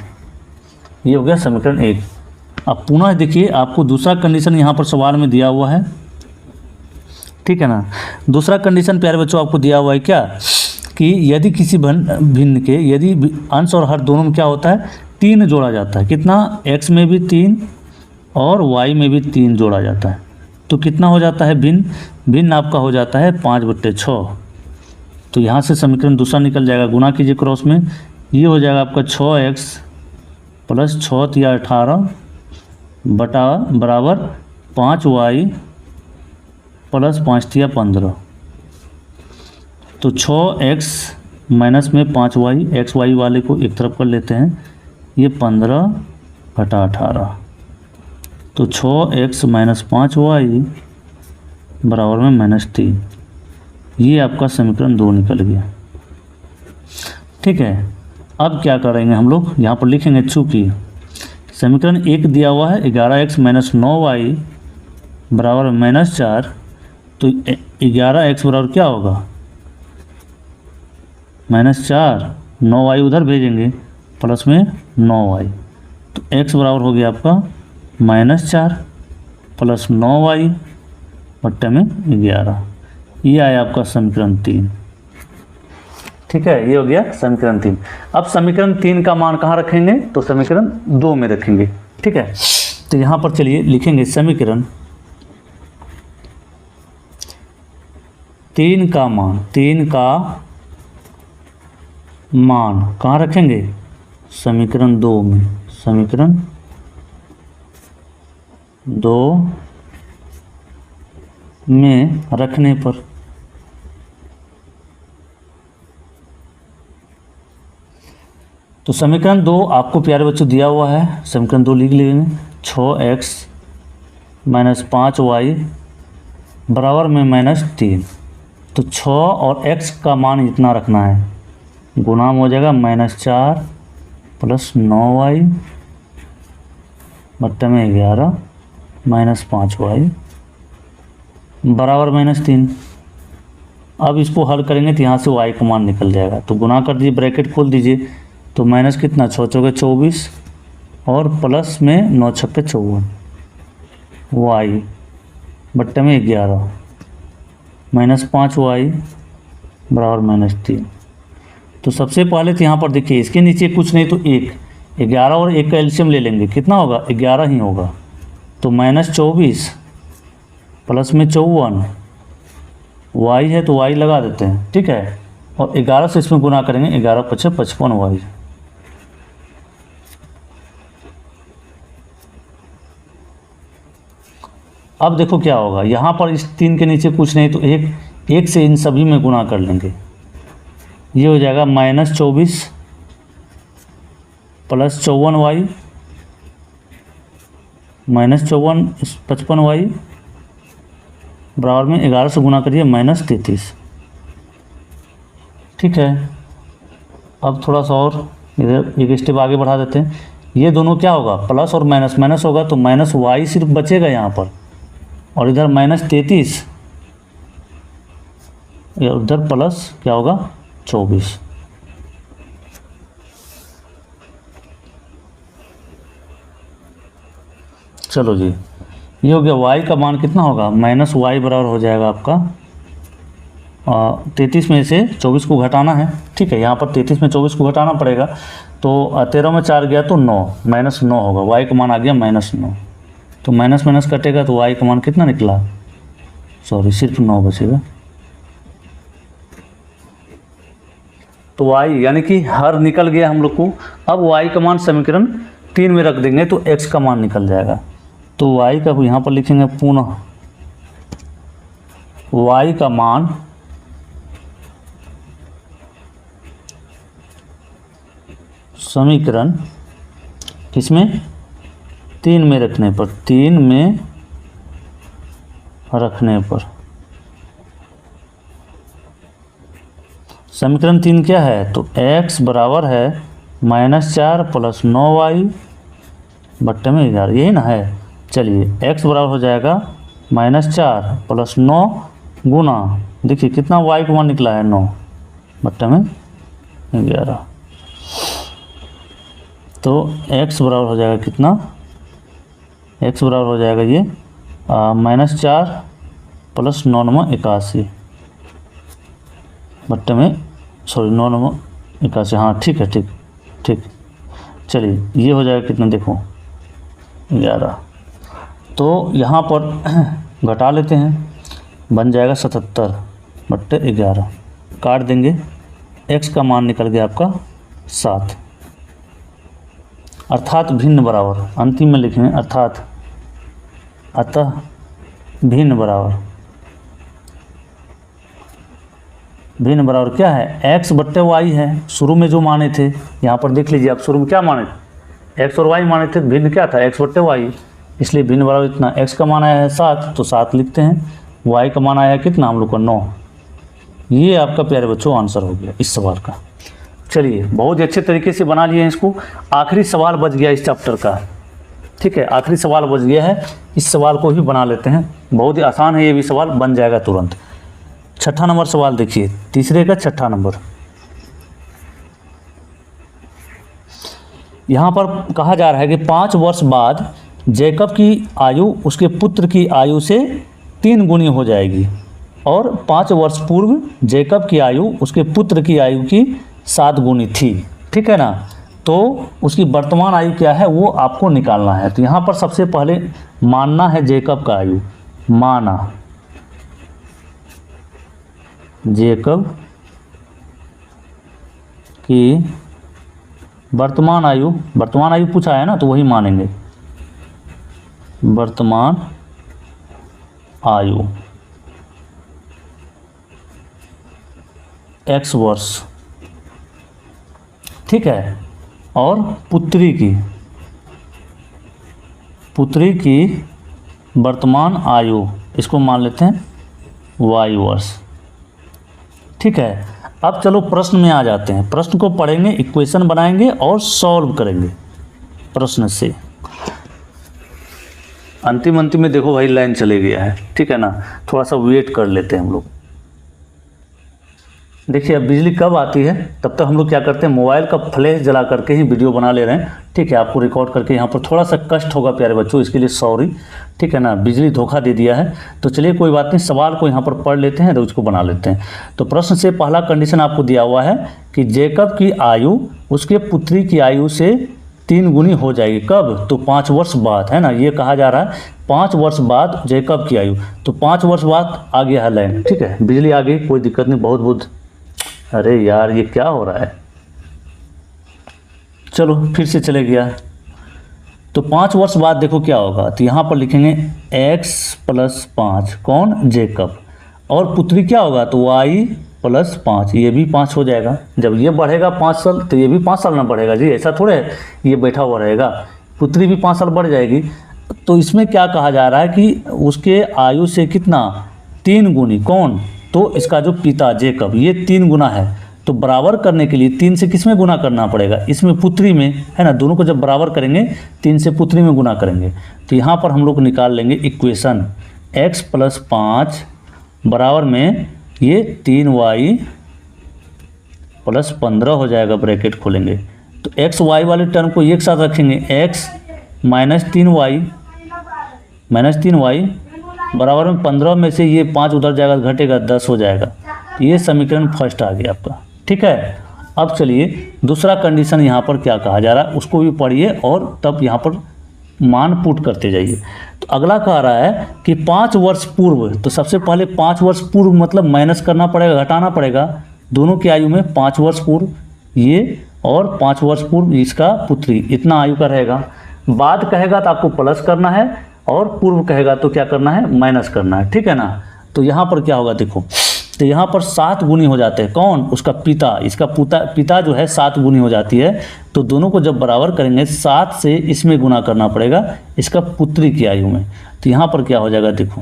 ये हो गया समीकरण 1। अब पुनः देखिए, आपको दूसरा कंडीशन यहाँ पर सवाल में दिया हुआ है, ठीक है ना। दूसरा कंडीशन प्यारे बच्चों आपको दिया हुआ है क्या, कि यदि किसी भिन्न के यदि अंश और हर दोनों में क्या होता है 3 जोड़ा जाता है, कितना, x में भी 3 और y में भी 3 जोड़ा जाता है, तो कितना हो जाता है भिन्न आपका हो जाता है 5/6। तो यहाँ से समीकरण दूसरा निकल जाएगा, गुना कीजिए क्रॉस में, ये हो जाएगा आपका 6x प्लस 6 या 18 बटा बराबर 5y प्लस 5 या 15। तो 6x माइनस में 5y, एक्स वाई वाले को एक तरफ कर लेते हैं, ये 15 घटा 18। तो 6x माइनस 5y बराबर में -3। ये आपका समीकरण 2 निकल गया, ठीक है। अब क्या करेंगे हम लोग, यहाँ पर लिखेंगे, चूँकि समीकरण 1 दिया हुआ है 11x माइनस 9y बराबर -4, तो 11x बराबर क्या होगा -4, 9y उधर भेजेंगे, प्लस में 9y, तो x बराबर हो गया आपका -4 प्लस 9y बट्टे में 11। ये आया आपका समीकरण 3। ठीक है, ये हो गया समीकरण 3। अब समीकरण 3 का मान कहाँ रखेंगे? तो समीकरण 2 में रखेंगे। ठीक है, तो यहाँ पर चलिए लिखेंगे समीकरण 3 का मान कहाँ रखेंगे? समीकरण 2 में। समीकरण 2 में रखने पर तो समीकरण 2 आपको प्यारे बच्चों दिया हुआ है। समीकरण 2 लिख लेंगे, 6x - 5y बराबर में -3। तो 6 और x का मान इतना रखना है, गुणा हो जाएगा -4 प्लस 9y बट्टे में 11 -5y बराबर -3। अब इसको हल करेंगे तो यहाँ से y का मान निकल जाएगा, तो गुणा कर दीजिए, ब्रैकेट खोल दीजिए, तो माइनस कितना, 6 चौके 24 और प्लस में 9 छक्के 54 y बट्टे में 11 -5y बराबर -3। तो सबसे पहले तो यहाँ पर देखिए, इसके नीचे कुछ नहीं तो 11 और 1 का एलसीएम ले लेंगे, कितना होगा? 11 ही होगा। तो -24 प्लस में 54 y है तो y लगा देते हैं। ठीक है, और 11 से इसमें गुना करेंगे, 11 × 5 = 55y। अब देखो क्या होगा, यहाँ पर इस 3 के नीचे कुछ नहीं तो 1 से इन सभी में गुना कर लेंगे, ये हो जाएगा -24 प्लस 54y -54 55y बराबर में 11 से गुना करिए -33। ठीक है, अब थोड़ा सा और इधर एक स्टेप आगे बढ़ा देते हैं। ये दोनों क्या होगा? प्लस और माइनस, माइनस होगा तो -y सिर्फ बचेगा यहाँ पर, और इधर -33 या उधर प्लस क्या होगा? 24। चलो जी, ये हो गया। y का मान कितना होगा? -y बराबर हो जाएगा आपका 33 में से 24 को घटाना है। ठीक है, यहाँ पर 33 में 24 को घटाना पड़ेगा, तो 13 में 4 गया तो 9, -9 होगा। y का मान आ गया -9, तो माइनस माइनस कटेगा तो y का मान कितना निकला? सॉरी, सिर्फ 9 बचेगा। तो y यानी कि हर निकल गया हम लोग को। अब y का मान समीकरण 3 में रख देंगे तो x का मान निकल जाएगा। तो y का यहाँ पर लिखेंगे पुनः y का मान समीकरण किसमें? 3 में रखने पर, 3 में रखने पर समीकरण 3 क्या है? तो x बराबर है -4 प्लस 9y बट्टे में 11, यही ना है। चलिए, x बराबर हो जाएगा -4 प्लस 9 गुना, देखिए कितना y का मान निकला है, 9 बट्टे में 11। तो x बराबर हो जाएगा कितना? x बराबर हो जाएगा ये -4 प्लस 9 9 81 बट्टे में, सॉरी 9 9 81, हाँ ठीक है, ठीक। चलिए, ये हो जाएगा कितना? देखो 11। तो यहाँ पर घटा लेते हैं, बन जाएगा 77 बट्टे 11, काट देंगे, x का मान निकल गया आपका 7, अर्थात भिन्न बराबर, अंतिम में लिखेंगे अर्थात, अतः भिन्न बराबर, भिन्न बराबर क्या है? x बट्टे y है। शुरू में जो माने थे, यहाँ पर देख लीजिए आप, शुरू में क्या माने थे? x और y माने थे, भिन्न क्या था? x बट्टे y, इसलिए भिन्न बराबर इतना। x का मान आया है 7 तो 7 लिखते हैं, y का मान आया है कितना हम लोग का? 9। ये आपका प्यारे बच्चों आंसर हो गया इस सवाल का। चलिए, बहुत ही अच्छे तरीके से बना लिए इसको। आखिरी सवाल बच गया इस चैप्टर का। ठीक है, आखिरी सवाल बच गया है, इस सवाल को ही बना लेते हैं। बहुत ही आसान है, ये भी सवाल बन जाएगा तुरंत। छठा नंबर सवाल देखिए, तीसरे का छठा नंबर। यहाँ पर कहा जा रहा है कि 5 वर्ष बाद जैकब की आयु उसके पुत्र की आयु से 3 गुनी हो जाएगी और 5 वर्ष पूर्व जैकब की आयु उसके पुत्र की आयु की 7 गुनी थी। ठीक है ना। तो उसकी वर्तमान आयु क्या है वो आपको निकालना है। तो यहाँ पर सबसे पहले मानना है जैकब का आयु, माना जैकब की वर्तमान आयु पूछा है ना, तो वही मानेंगे, वर्तमान आयु x वर्ष। ठीक है। और पुत्री की वर्तमान आयु इसको मान लेते हैं y वर्ष। ठीक है। अब चलो प्रश्न में आ जाते हैं। प्रश्न को पढ़ेंगे, इक्वेशन बनाएंगे और सॉल्व करेंगे प्रश्न से। अंतिम में देखो भाई लाइन चले गया है। ठीक है ना, थोड़ा सा वेट कर लेते हैं हम लोग। देखिए अब बिजली कब आती है तब तक हम लोग क्या करते हैं, मोबाइल का फ्लैश जला करके ही वीडियो बना ले रहे हैं। ठीक है, आपको रिकॉर्ड करके यहाँ पर थोड़ा सा कष्ट होगा प्यारे बच्चों, इसके लिए सॉरी। ठीक है ना, बिजली धोखा दे दिया है। तो चलिए कोई बात नहीं, सवाल को यहाँ पर पढ़ लेते हैं तो उसको बना लेते हैं। तो प्रश्न से पहला कंडीशन आपको दिया हुआ है कि जैकब की आयु उसके पुत्री की आयु से 3 गुनी हो जाएगी। कब? तो 5 वर्ष बाद, है ना। ये कहा जा रहा है 5 वर्ष बाद जैकब की आयु, तो 5 वर्ष बाद आ गया है लाइन। ठीक है, बिजली आ गई, कोई दिक्कत नहीं, बहुत बहुत। अरे यार ये क्या हो रहा है, चलो फिर से चले गया। तो 5 वर्ष बाद देखो क्या होगा, तो यहाँ पर लिखेंगे x + 5, कौन? जैकब। और पुत्री क्या होगा, तो y + 5, ये भी 5 हो जाएगा। जब ये बढ़ेगा 5 साल तो ये भी 5 साल ना बढ़ेगा जी, ऐसा थोड़े है ये बैठा हुआ रहेगा, पुत्री भी 5 साल बढ़ जाएगी। तो इसमें क्या कहा जा रहा है कि उसके आयु से कितना, 3 गुनी, कौन? तो इसका जो पिता जैकब, ये 3 गुना है। तो बराबर करने के लिए 3 से किस में गुना करना पड़ेगा, इसमें पुत्री में, है ना। दोनों को जब बराबर करेंगे 3 से पुत्री में गुना करेंगे। तो यहाँ पर हम लोग निकाल लेंगे इक्वेशन x + 5 बराबर में ये 3y + 15 हो जाएगा, ब्रैकेट खोलेंगे। तो x y वाले टर्म को एक साथ रखेंगे, x - 3y बराबर में 15 में से ये 5 उधर जाएगा, घटेगा 10 हो जाएगा। ये समीकरण फर्स्ट आ गया आपका। ठीक है। अब चलिए दूसरा कंडीशन यहाँ पर क्या कहा जा रहा है उसको भी पढ़िए और तब यहाँ पर मान पुट करते जाइए। तो अगला कह रहा है कि 5 वर्ष पूर्व, तो सबसे पहले 5 वर्ष पूर्व मतलब माइनस करना पड़ेगा, घटाना पड़ेगा दोनों की आयु में। 5 वर्ष पूर्व ये और 5 वर्ष पूर्व इसका पुत्री, इतना आयु का रहेगा। बाद कहेगा तो आपको प्लस करना है और पूर्व कहेगा तो क्या करना है, माइनस करना है। ठीक है ना। तो यहाँ पर क्या होगा देखो, तो यहाँ पर 7 गुनी हो जाते हैं, कौन? उसका पिता, इसका पिता जो है 7 गुनी हो जाती है। तो दोनों को जब बराबर करेंगे 7 से इसमें गुना करना पड़ेगा इसका पुत्री की आयु में। तो यहाँ पर क्या हो जाएगा देखो,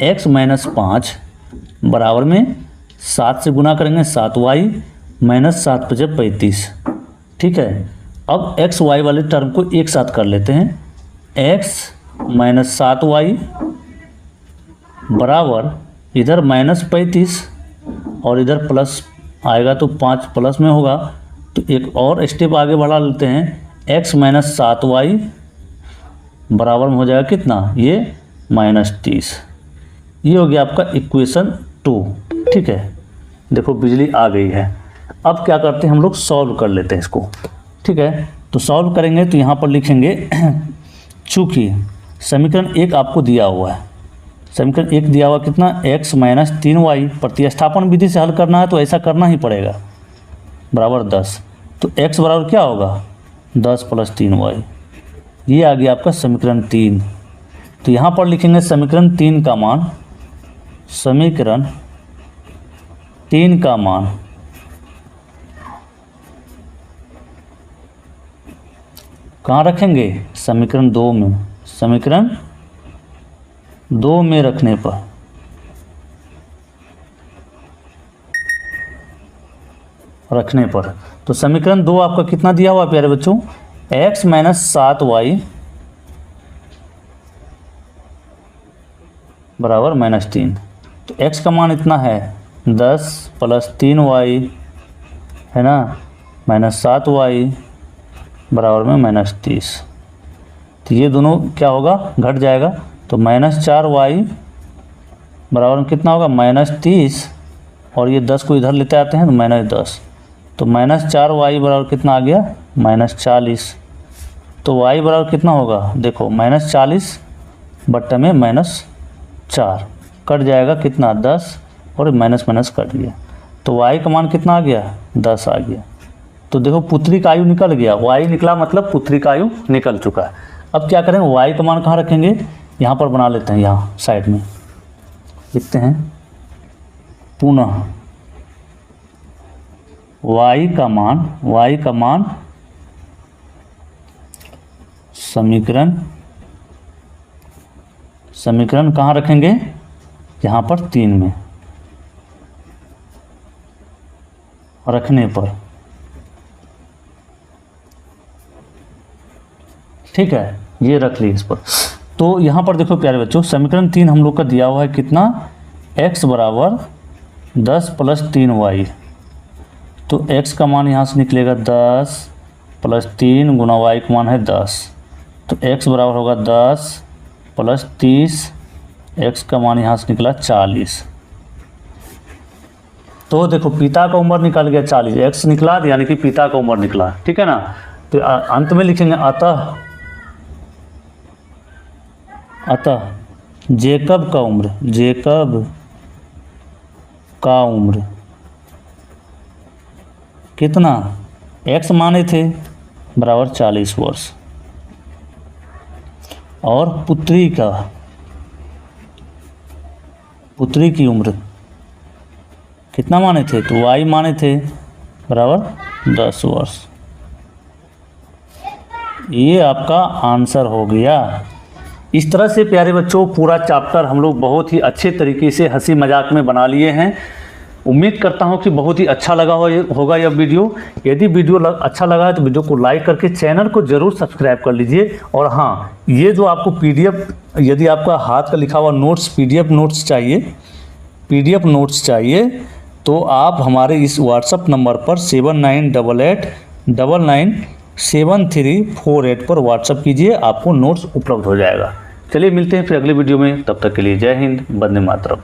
x - 5 बराबर में 7 से गुना करेंगे 7y - 7 × 5 = 35। ठीक है। अब x y वाले टर्म को एक साथ कर लेते हैं, x - 7y बराबर इधर -35 और इधर प्लस आएगा तो 5 प्लस में होगा। तो एक और स्टेप आगे बढ़ा लेते हैं, x - 7y बराबर में हो जाएगा कितना, ये -30। ये हो गया आपका इक्वेशन 2। ठीक है, देखो बिजली आ गई है। अब क्या करते हैं हम लोग, सॉल्व कर लेते हैं इसको। ठीक है, तो सॉल्व करेंगे तो यहाँ पर लिखेंगे चूँकि समीकरण 1 आपको दिया हुआ है, समीकरण 1 दिया हुआ कितना, x - 3y, प्रतिस्थापन विधि से हल करना है तो ऐसा करना ही पड़ेगा, बराबर 10। तो x बराबर क्या होगा, 10 + 3y। ये आ गया आपका समीकरण 3। तो यहाँ पर लिखेंगे समीकरण 3 का मान, समीकरण 3 का मान कहाँ रखेंगे, समीकरण 2 में। समीकरण 2 में रखने पर तो समीकरण 2 आपका कितना दिया हुआ प्यारे बच्चों, x - 7y बराबर -3। तो x का मान इतना है 10 + 3y, है ना, -7y बराबर में -30। तो ये दोनों क्या होगा, घट जाएगा। तो -4y बराबर में कितना होगा, -30, और ये 10 को इधर लेते आते हैं तो -10। तो -4y बराबर कितना आ गया, -40। तो y बराबर कितना होगा, देखो -40 बट्टे में -4 कट जाएगा कितना, 10, और माइनस माइनस कट गया। तो y का मान कितना आ गया, 10 आ गया। तो देखो पुत्री का आयु निकल गया, y निकला मतलब पुत्री का आयु निकल चुका है। अब क्या करेंगे, y का मान कहाँ रखेंगे, यहाँ पर बना लेते हैं, यहाँ साइड में लिखते हैं पुनः y का मान समीकरण कहाँ रखेंगे, यहाँ पर 3 में रखने पर, ठीक है, ये रख ली इस पर। तो यहाँ पर देखो प्यारे बच्चों, समीकरण 3 हम लोग का दिया हुआ है कितना, x बराबर 10 + 3y। तो x का मान यहाँ से निकलेगा 10 + 3 गुना y का मान है 10। तो x बराबर होगा 10 + 30, x का मान यहाँ से निकला 40। तो देखो पिता का उम्र निकल गया 40, x निकला यानी कि पिता का उम्र निकला, ठीक है ना। तो अंत में लिखेंगे अतः जेकब का उम्र कितना, x माने थे बराबर 40 वर्ष, और पुत्री की उम्र कितना माने थे, तो y माने थे बराबर 10 वर्ष। ये आपका आंसर हो गया। इस तरह से प्यारे बच्चों पूरा चैप्टर हम लोग बहुत ही अच्छे तरीके से हंसी मजाक में बना लिए हैं। उम्मीद करता हूं कि बहुत ही अच्छा लगा होगा यह वीडियो। यदि वीडियो अच्छा लगा है तो वीडियो को लाइक करके चैनल को ज़रूर सब्सक्राइब कर लीजिए। और हाँ, ये जो आपको PDF, यदि आपका हाथ का लिखा हुआ नोट्स PDF नोट्स चाहिए तो आप हमारे इस व्हाट्सअप नंबर पर 7988997348 पर व्हाट्सअप कीजिए, आपको नोट्स उपलब्ध हो जाएगा। चलिए मिलते हैं फिर अगले वीडियो में, तब तक के लिए जय हिंद, वंदे मातरम।